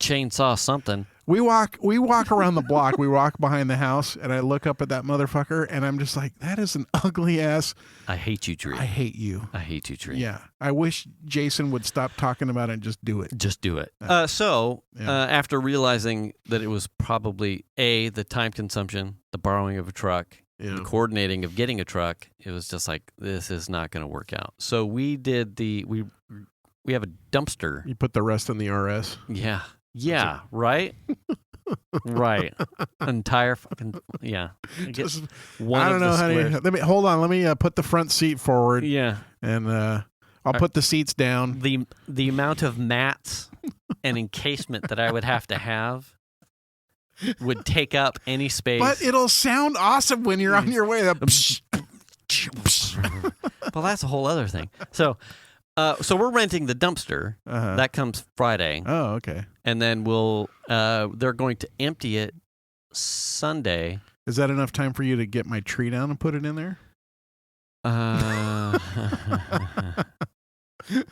chainsaw something. We walk around the block. We walk behind the house, and I look up at that motherfucker, and I'm just like, that is an ugly ass. I hate you, tree. I hate you. I hate you, tree. Yeah. I wish Jason would stop talking about it and just do it. Just do it. Yeah. After realizing that it was probably the time consumption, the borrowing of a truck, Yeah. the coordinating of getting a truck, it was just like, this is not going to work out. So we did we have a dumpster. You put the rest in the RS. Yeah, right? Right. Entire fucking, yeah. Just, One I don't of know, the honey. squares. Hold on. Let me put the front seat forward, Yeah. and I'll put the seats down. The amount of mats and encasement that I would have to have would take up any space. But it'll sound awesome when you're on your way. Well, that's a whole other thing. So we're renting the dumpster. Uh-huh. That comes Friday. Oh, okay. And then they're going to empty it Sunday. Is that enough time for you to get my tree down and put it in there?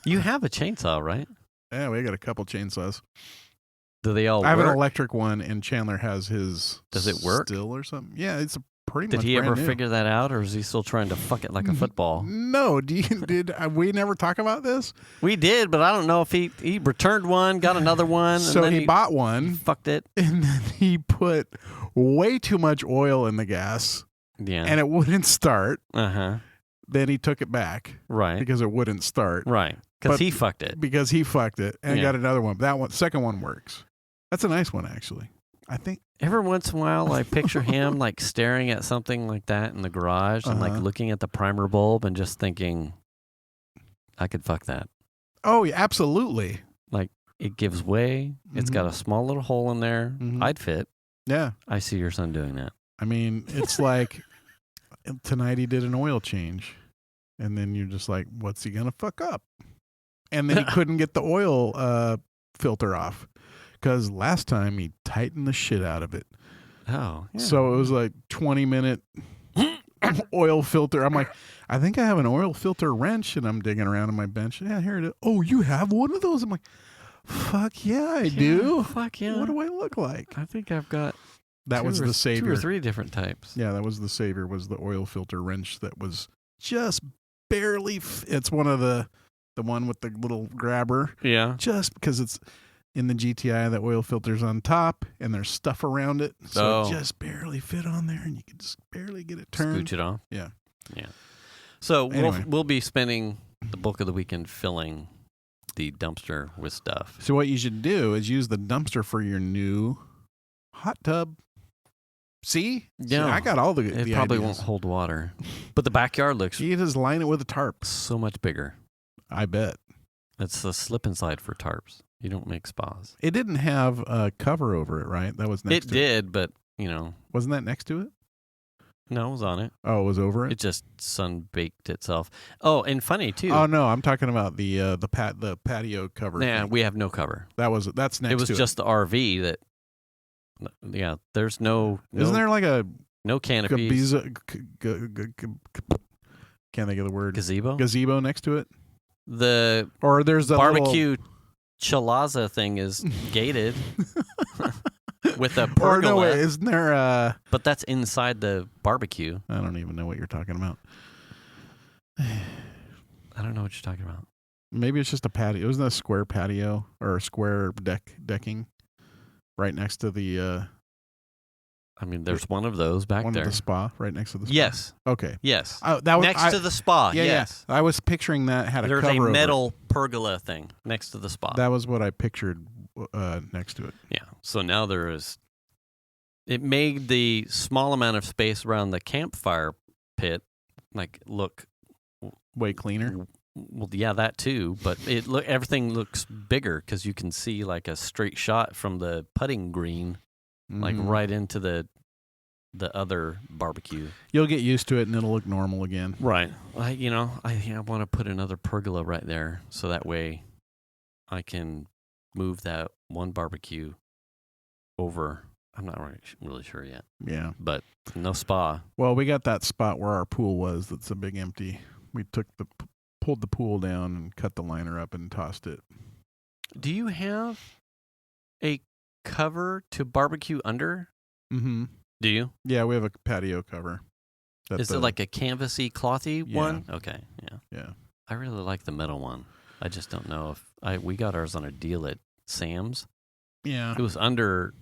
You have a chainsaw, right? Yeah, we got a couple chainsaws. Do they all I have work? an electric one, and Chandler has his. Does it work? Still or something? Yeah, it's pretty Did much. he brand ever new. figure that out, or is he still trying to fuck it like a football? No, did we never talk about this? We did, but I don't know if he returned one, got another one, So and then he bought one, fucked it. and then he put way too much oil in the gas, Yeah. and it wouldn't start. Uh-huh. Then he took it back Right. because it wouldn't start. Right. Because But- he fucked it. Because he fucked it and Yeah. got another one. That one, second one works. That's a nice one, actually. I think. Every once in a while, I picture him like staring at something like that in the garage and like Uh-huh. looking at the primer bulb and just thinking, I could fuck that. Oh, yeah, absolutely. It gives way. It's got a small little hole in there. Mhm. I'd fit. Yeah. I see your son doing that. I mean, it's like tonight he did an oil change. And then you're just like, what's he going to fuck up? And then he couldn't get the oil filter off because last time he tightened the shit out of it. Oh. Yeah. So it was like 20-minute oil filter. I'm like, I think I have an oil filter wrench, and I'm digging around on my bench. Yeah, here it is. Oh, you have one of those? I'm like, fuck yeah, I do. Fuck yeah. What do I look like? I think I've got That was the savior. 2 or 3 different types. Yeah, that was the savior. Was the oil filter wrench that was just barely. It's one of the one with the little grabber. Yeah. Just because it's in the GTI, the oil filter's on top, and there's stuff around it, so it just barely fit on there, and you can just barely get it turned. Scooch it off. Yeah. Yeah. So Anyway. we'll be spending the bulk of the weekend filling the dumpster with stuff. So what you should do is use the dumpster for your new hot tub. See? Yeah. See, I got all the It probably ideas. won't hold water, but the backyard looks You just line it with a tarp. so much bigger. I bet. It's a slip and slide for tarps. You don't make spas. It didn't have a cover over it, right? That was next It to did, but Wasn't that next to it? no, it was on it. Oh, it was over it? It just sun baked itself. Oh, and funny too. Oh no, I'm talking about the patio cover. Yeah, thing. we have no cover. That's next It was to just the RV that. Yeah, there's no. Isn't there like a no canopies? Can't think of the word. Gazebo. Gazebo next to it? The Or there's a barbecue chalaza thing is gated with a Or pergola, no, wait, isn't there but that's inside the barbecue. I don't even know what you're talking about. I don't know what you're talking about. Maybe it's just a patio. Isn't that a square patio or a square decking right next to the I mean, there's one of those back one there. of the spa right next to the spa? Yes, Okay. yes. That was Next to the spa. yeah, Yes, yeah. I was picturing that had a there's cover a over it. metal pergola thing next to the spa. That was what I pictured next to it. Yeah. So now there is. It made the small amount of space around the campfire pit look Way cleaner. Well, yeah, that too. But everything looks bigger because you can see like a straight shot from the putting green, like right into the other barbecue. You'll get used to it, and it'll look normal again. Right. I want to put another pergola right there, so that way I can move that one barbecue over. I'm not really sure yet. Yeah. But no spa. Well, we got that spot where our pool was. That's a big empty. We pulled the pool down and cut the liner up and tossed it. Do you have a cover to barbecue under? Mm-hmm. Do you? Yeah, we have a patio cover. Is it like a canvasy, clothy one? Okay, yeah. Yeah. I really like the metal one. I just don't know if we got ours on a deal at Sam's. Yeah. It was under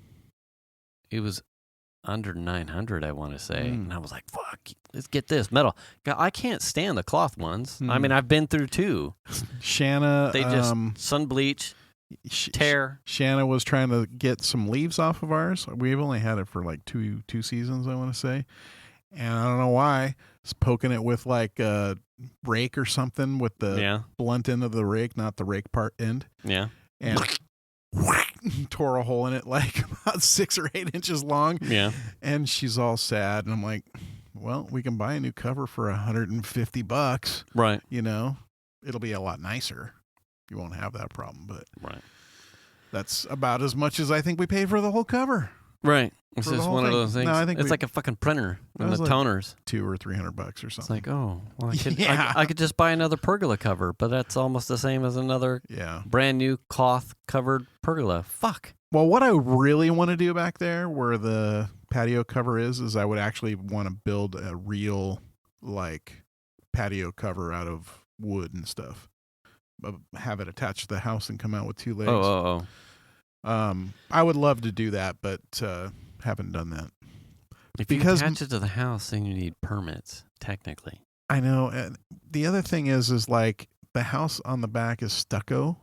900, I want to say. And I was like, fuck, let's get this metal. I can't stand the cloth ones. I mean, I've been through two. Shanna. They just sun bleach, tear. Shanna was trying to get some leaves off of ours. We've only had it for like two seasons, I want to say. And I don't know why. It's poking it with like a rake or something with the blunt end of the rake, not the rake part end. Yeah. And tore a hole in it like about 6 or 8 inches long. Yeah. And she's all sad. And I'm like, well, we can buy a new cover for $150. Right. You know, it'll be a lot nicer. You won't have that problem, but that's about as much as I think we paid for the whole cover. Right. It's just one of those things. No, I think it's like a fucking printer and the like toners. $200 or $300 or something. It's like, oh, well, I could just buy another pergola cover, but that's almost the same as another brand new cloth covered pergola. Fuck. Well, what I really want to do back there where the patio cover is I would actually want to build a real like patio cover out of wood and stuff. Have it attached to the house and come out with 2 legs. I would love to do that, but haven't done that. If you attach it to the house, then you need permits, technically. I know. And the other thing is like the house on the back is stucco.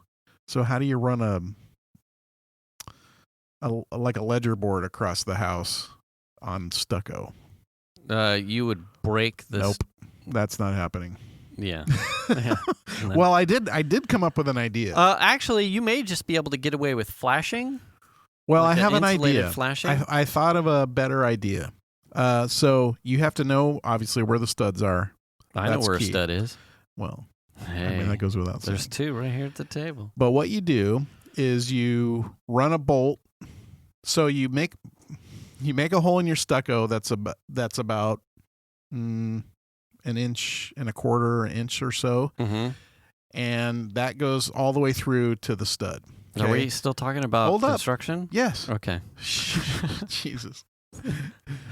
So how do you run like a ledger board across the house on stucco? You would break the... Nope. That's not happening. Yeah. Well, I did come up with an idea. Actually, you may just be able to get away with flashing. Well, like I have an idea. Flashing. I thought of a better idea. So you have to know, obviously, where the studs are. I know where a stud is. Well, hey, I mean, that goes without saying. There's 2 right here at the table. But what you do is you run a bolt. So you make a hole in your stucco that's about an inch and a quarter, an inch or so. Mm-hmm. And that goes all the way through to the stud. Okay? Are we still talking about construction? Up. Yes. Okay. Jesus.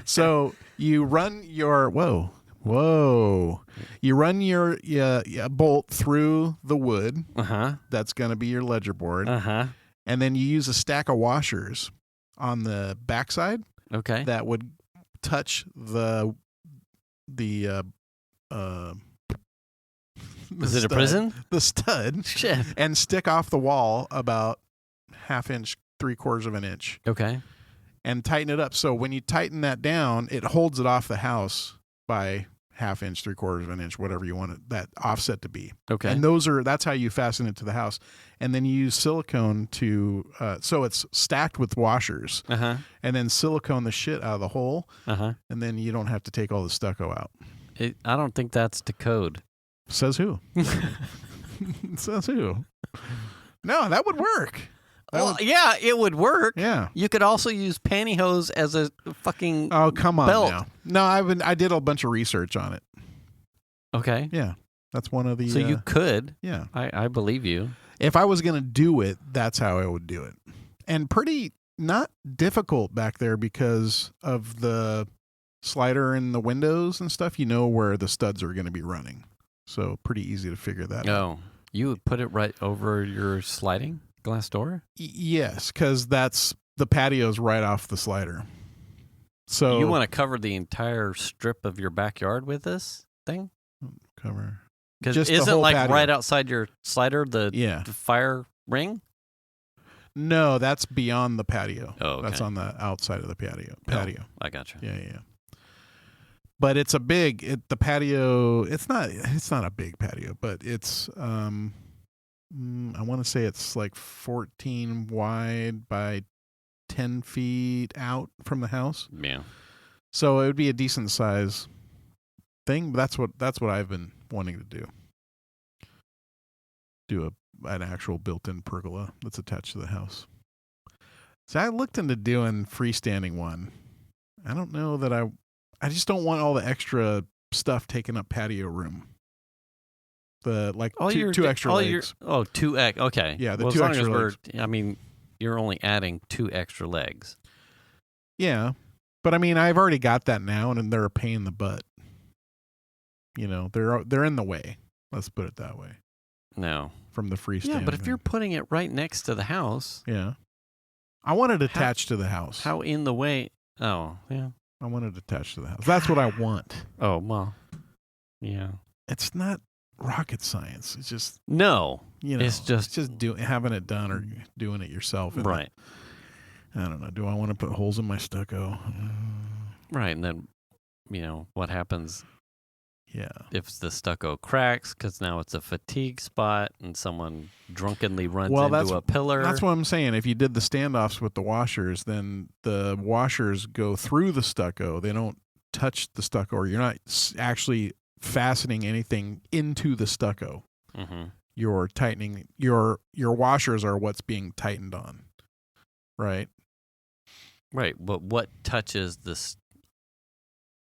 So you run your you run your bolt through the wood. That's going to be your ledger board. And then you use a stack of washers on the backside. Okay. That would touch the is it a prison? The stud. Shit. And stick off the wall about 1/2 inch, 3/4 of an inch. Okay. And tighten it up. So when you tighten that down, it holds it off the house by 1/2 inch, 3/4 of an inch, whatever you want that offset to be. Okay. And that's how you fasten it to the house. And then you use silicone to, so it's stacked with washers. And then silicone the shit out of the hole. And then you don't have to take all the stucco out. I don't think that's to code. Says who? Says who? No, that would work. Yeah, it would work. Yeah. You could also use pantyhose as a fucking Oh, come on belt. now. No, I did a bunch of research on it. Okay. Yeah. That's one of the... So you could. Yeah. I believe you. If I was going to do it, that's how I would do it. And pretty not difficult back there because of the slider in the windows and stuff. You know where the studs are going to be running. So pretty easy to figure that out. Oh, you would put it right over your sliding glass door? Yes, because the patio's right off the slider. So you want to cover the entire strip of your backyard with this thing? Cover. Because isn't it like patio. Right outside your slider the fire ring? No, that's beyond the patio. Oh, okay. That's on the outside of the patio. Oh, I got you. Yeah. But it's the patio. It's not a big patio, but it's I want to say it's like 14 wide by 10 feet out from the house. Yeah. So it would be a decent size thing. But that's what I've been wanting to do. Do an actual built-in pergola that's attached to the house. So I looked into doing freestanding one. I don't know that I just don't want all the extra stuff taking up patio room. The two extra legs. Two egg. Okay. Yeah, the two extra legs. I mean, you're only adding 2 extra legs. Yeah, but I mean, I've already got that now, and they're a pain in the butt. You know, they're in the way. Let's put it that way. No. From the freestanding. Yeah, but if you're putting it right next to the house. Yeah. I want it attached to the house. How in the way? Oh, yeah. I want it attached to the house. That's what I want. Oh, well. Yeah. It's not rocket science. It's just it's just having it done or doing it yourself. Right. I don't know. Do I want to put holes in my stucco? Right, and then what happens? Yeah. If the stucco cracks, because now it's a fatigue spot, and someone drunkenly runs into a pillar. That's what I'm saying. If you did the standoffs with the washers, then the washers go through the stucco. They don't touch the stucco, or you're not actually fastening anything into the stucco. Mm-hmm. You're tightening your washers are what's being tightened on, right? Right, but what touches this?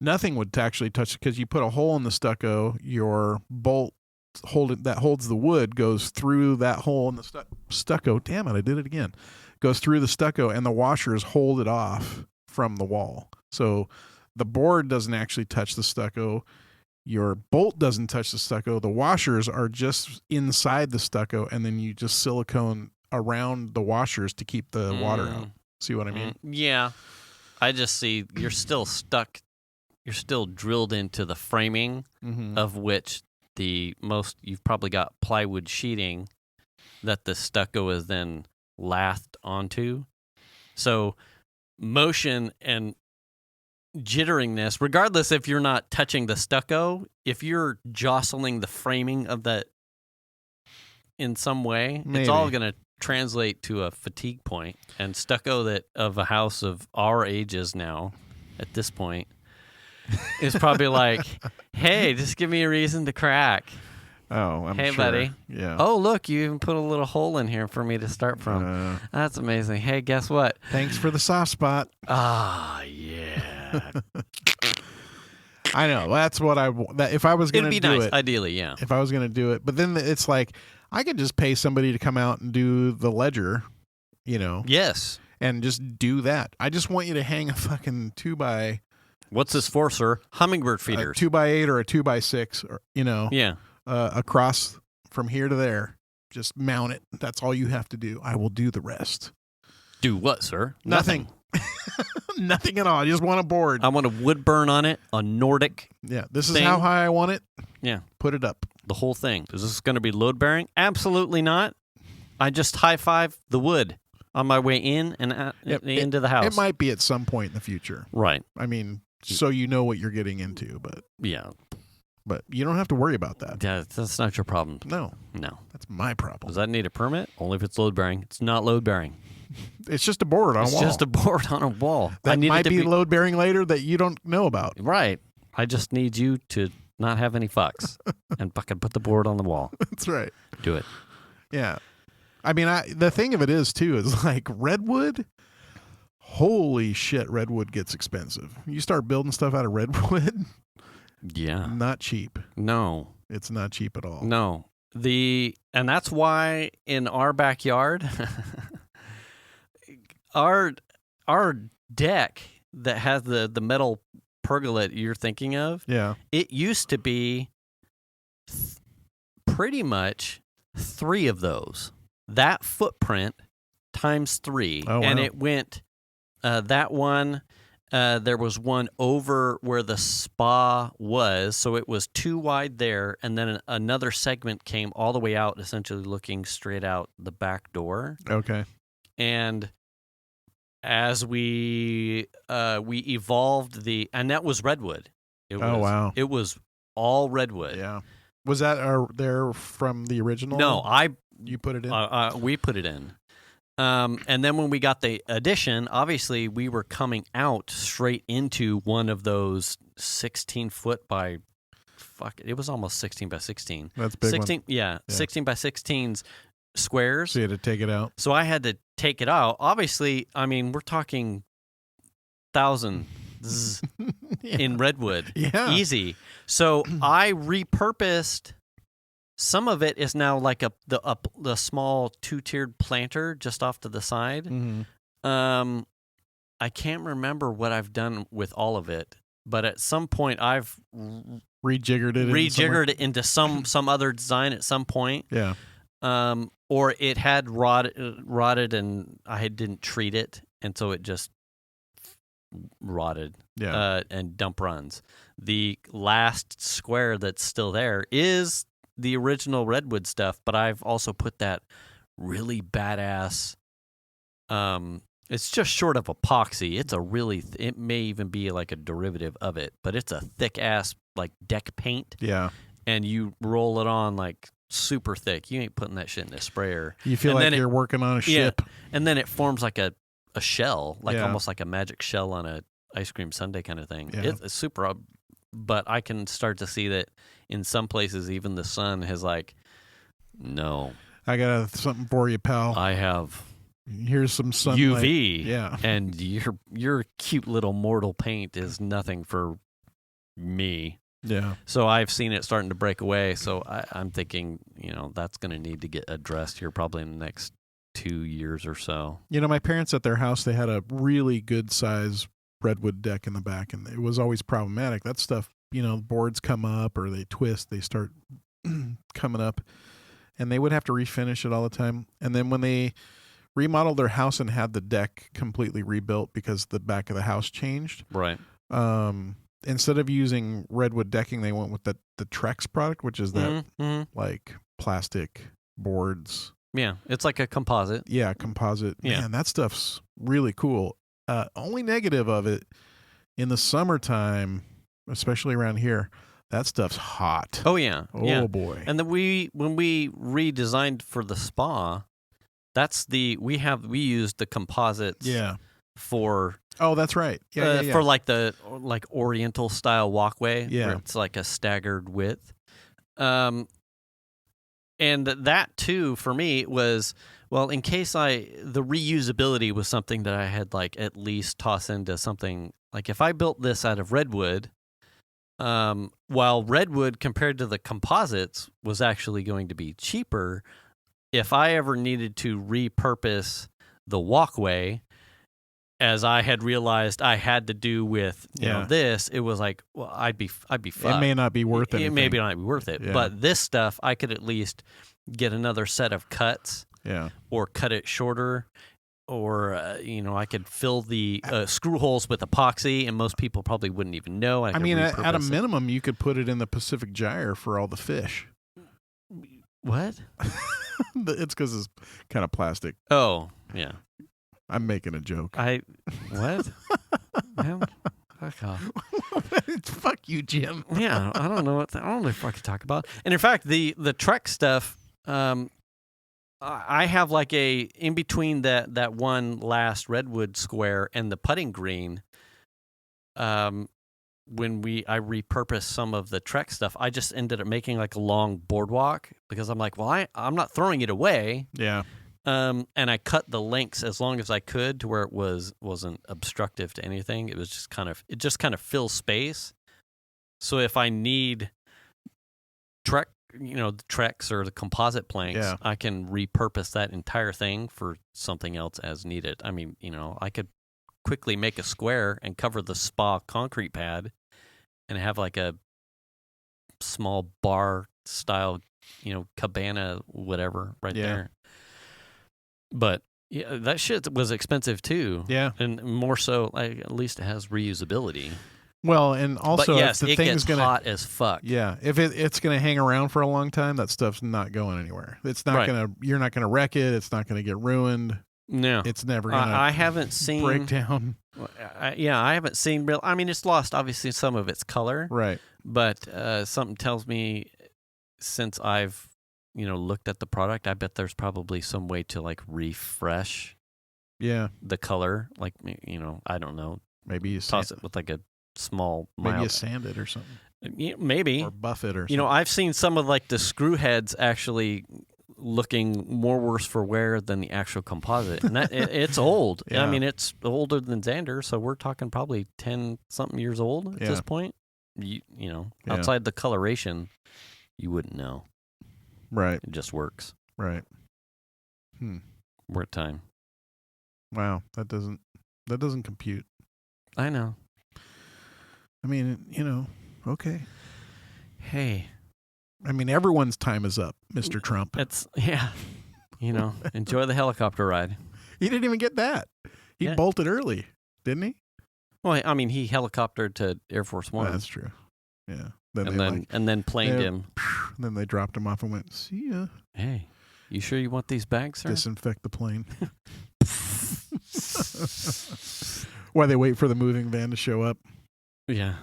Nothing would actually touch, because you put a hole in the stucco. Your bolt that holds the wood goes through that hole in the stucco. Damn it! I did it again. Goes through the stucco, and the washers hold it off from the wall. So the board doesn't actually touch the stucco. Your bolt doesn't touch the stucco. The washers are just inside the stucco, and then you just silicone around the washers to keep the water out. See what I mean? Yeah. I just see you're still stuck. You're still drilled into the framing, of which you've probably got plywood sheeting that the stucco is then lathed onto. So motion and jitteriness, regardless if you're not touching the stucco, if you're jostling the framing of that in some way, it's all going to translate to a fatigue point. And stucco of a house of our ages now, at this point, is probably like, hey, just give me a reason to crack. Oh, I'm hey, sure. buddy. Yeah. Oh, look, you even put a little hole in here for me to start from. That's amazing. Hey, guess what? Thanks for the soft spot. Ah, yeah. I know. That's what if I was going to do nice, it. Ideally, yeah. If I was going to do it. But then it's like, I could just pay somebody to come out and do the ledger, Yes. And just do that. I just want you to hang a fucking 2x. What's this for, sir? Hummingbird feeders. 2x8 or a 2x6, or Yeah. Across from here to there. Just mount it. That's all you have to do. I will do the rest. Do what, sir? Nothing. Nothing at all. I just want a board. I want a wood burn on it, a Nordic. Yeah. This is how high I want it. Yeah. Put it up. The whole thing. Is this going to be load bearing? Absolutely not. I just high five the wood on my way in and into the house. It might be at some point in the future. Right. I mean, so you know what you're getting into, but yeah. But you don't have to worry about that. Yeah, that's not your problem. No. That's my problem. Does that need a permit? Only if it's load bearing. It's not load bearing. It's just a board on a wall. It's just a board on a wall. That might be load bearing later that you don't know about. Right. I just need you to not have any fucks and fucking put the board on the wall. That's right. Do it. Yeah. I mean, the thing of it is, too, is like redwood. Holy shit, redwood gets expensive. You start building stuff out of redwood. Yeah. Not cheap. No. It's not cheap at all. No. And that's why in our backyard, our deck that has the metal pergola you're thinking of, yeah, it used to be pretty much 3 of those. That footprint times 3. Oh, wow. And it went that one. There was one over where the spa was, so it was 2 wide there, and then another segment came all the way out, essentially looking straight out the back door. Okay. And as we evolved and that was redwood. It Oh, was, wow. It was all redwood. Yeah. Was that there from the original? No, You put it in? we put it in. And then when we got the addition, obviously we were coming out straight into one of those 16-foot by, it was almost 16 by 16. That's a big 16, one. yeah, 16 by 16s squares. So you had to take it out? So I had to take it out. Obviously, I mean, we're talking thousands in redwood. Yeah. Easy. So I repurposed. Some of it is now like the small 2-tiered planter just off to the side. Mm-hmm. I can't remember what I've done with all of it, but at some point I've Rejiggered it into some other design at some point. Yeah. Or it had rotted and I didn't treat it, and so it just rotted. Yeah. And dump runs. The last square that's still there is the original redwood stuff, but I've also put that really badass. It's just short of epoxy. It's a really. It may even be like a derivative of it, but it's a thick ass like deck paint. Yeah. And you roll it on like super thick. You ain't putting that shit in a sprayer. You feel like you're working on a ship. And then it forms like a shell, like Yeah. almost like a magic shell on a ice cream sundae kind of thing. Yeah. It's super. But I can start to see that in some places, even the sun has like, no. I got something for you, pal. I have Here's some sunlight. UV. Yeah. And your cute little mortal paint is nothing for me. Yeah. So I've seen it starting to break away. So I'm thinking, that's going to need to get addressed here probably in the next 2 years or so. My parents at their house, they had a really good size redwood deck in the back, and it was always problematic. That stuff, boards come up or they twist, they start coming up, and they would have to refinish it all the time. And then when they remodeled their house and had the deck completely rebuilt because the back of the house changed, right? Instead of using redwood decking, they went with the Trex product, which is that like plastic boards. Yeah, it's like a composite. Yeah, composite. Yeah. Man, that stuff's really cool. Only negative of it, in the summertime, especially around here, that stuff's hot. Oh yeah. Oh yeah. boy. And then when we redesigned for the spa, we used the composites. Yeah. For that's right. Yeah. For like the Oriental style walkway. Yeah. Where it's like a staggered width. And that too for me was, well, in case the reusability was something that I had like at least toss into something, like if I built this out of redwood, while redwood compared to the composites was actually going to be cheaper, if I ever needed to repurpose the walkway, as I had realized I had to do with this, it was like, well, I'd be fucked. It may not be worth it. It may not be worth it. Yeah. But this stuff, I could at least get another set of cuts. Yeah. Or cut it shorter, or I could fill the screw holes with epoxy, and most people probably wouldn't even know. I mean, at a minimum, you could put it in the Pacific Gyre for all the fish. What? It's because it's kind of plastic. Oh, yeah. I'm making a joke. What? Man, fuck off. Fuck you, Jim. Yeah, I don't know what I don't know if I could talk about. And in fact, the Trek stuff, I have like in between that one last redwood square and the putting green. When I repurposed some of the Trek stuff, I just ended up making like a long boardwalk because I'm like, well, I'm not throwing it away. Yeah. And I cut the lengths as long as I could to where it wasn't obstructive to anything. It was just kind of fills space. So if I need the Treks or the composite planks, I can repurpose that entire thing for something else as needed. I mean, I could quickly make a square and cover the spa concrete pad and have like a small bar style, cabana, whatever there. But yeah, that shit was expensive too. Yeah. And more so, at least it has reusability. Well, and also, but yes, if the thing's gets hot as fuck. Yeah, if it's going to hang around for a long time, that stuff's not going anywhere. It's not going to. You're not going to wreck it. It's not going to get ruined. No. It's never going to I haven't seen break down. I haven't seen real. I mean, it's lost obviously some of its color, Right. but something tells me since I've looked at the product, I bet there's probably some way to like refresh the color. Like I don't know. Maybe you toss it with like a small mild. Maybe you sand it or something. Maybe or buff it or something. I've seen some of like the screw heads actually looking more worse for wear than the actual composite, and it's old. Yeah. I mean, it's older than Xander, so we're talking probably 10-something years old at this point. Outside the coloration, you wouldn't know. Right. It just works. Right. We're at time. Wow, that doesn't compute. I know. I mean, okay. Hey. I mean, everyone's time is up, Mr. Trump. Enjoy the helicopter ride. He didn't even get that. He bolted early, didn't he? Well, I mean, he helicoptered to Air Force One. That's true. Yeah. And then planed him. Then they dropped him off and went, see ya. Hey, you sure you want these bags, sir? Disinfect the plane. While they wait for the moving van to show up. Yeah.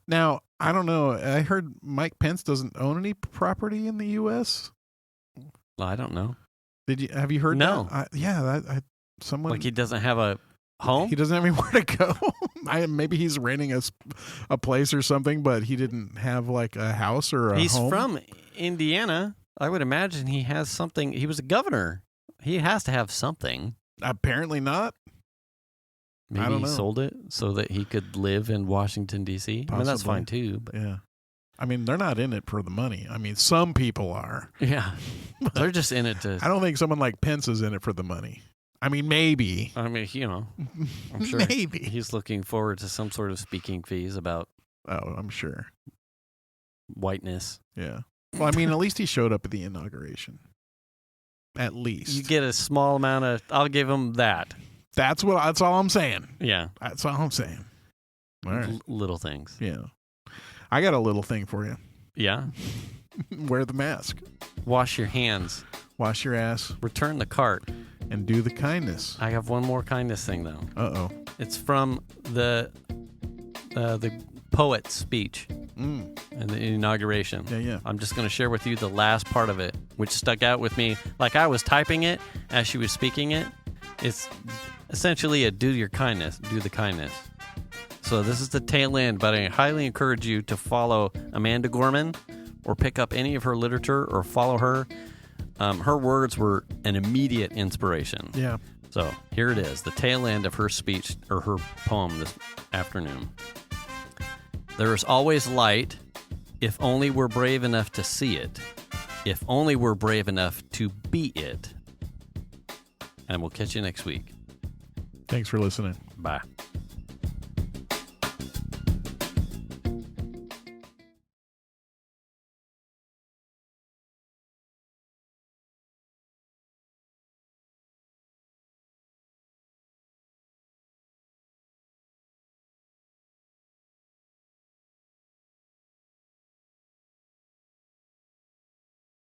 Now, I don't know. I heard Mike Pence doesn't own any property in the U.S. Well, I don't know. Have you heard No. that? Someone like he doesn't have a home? He doesn't have anywhere to go. Maybe he's renting a place or something, but he didn't have like a house or a home. He's from Indiana. I would imagine he has something. He was a governor. He has to have something. Apparently not. Maybe I don't know. He sold it so that he could live in Washington, D.C. I mean, that's fine too. But. Yeah. I mean, they're not in it for the money. I mean, some people are. Yeah. They're just in it to... I don't think someone like Pence is in it for the money. I mean, maybe. I mean, I'm sure maybe. He's looking forward to some sort of speaking fees about... Oh, I'm sure. Whiteness. Yeah. Well, I mean, at least he showed up at the inauguration. At least. You get a small amount of... I'll give him that. That's all I'm saying. Yeah. That's all I'm saying. All right. Little things. Yeah. I got a little thing for you. Yeah? Wear the mask. Wash your hands. Wash your ass. Return the cart. And do the kindness. I have one more kindness thing, though. Uh-oh. It's from the poet's speech in the inauguration. Yeah. I'm just going to share with you the last part of it, which stuck out with me. Like I was typing it as she was speaking it. It's essentially a do the kindness. So this is the tail end, but I highly encourage you to follow Amanda Gorman or pick up any of her literature or follow her. Her words were an immediate inspiration. Yeah. So here it is, the tail end of her speech or her poem this afternoon. There is always light if only we're brave enough to see it, if only we're brave enough to be it. And we'll catch you next week. Thanks for listening. Bye.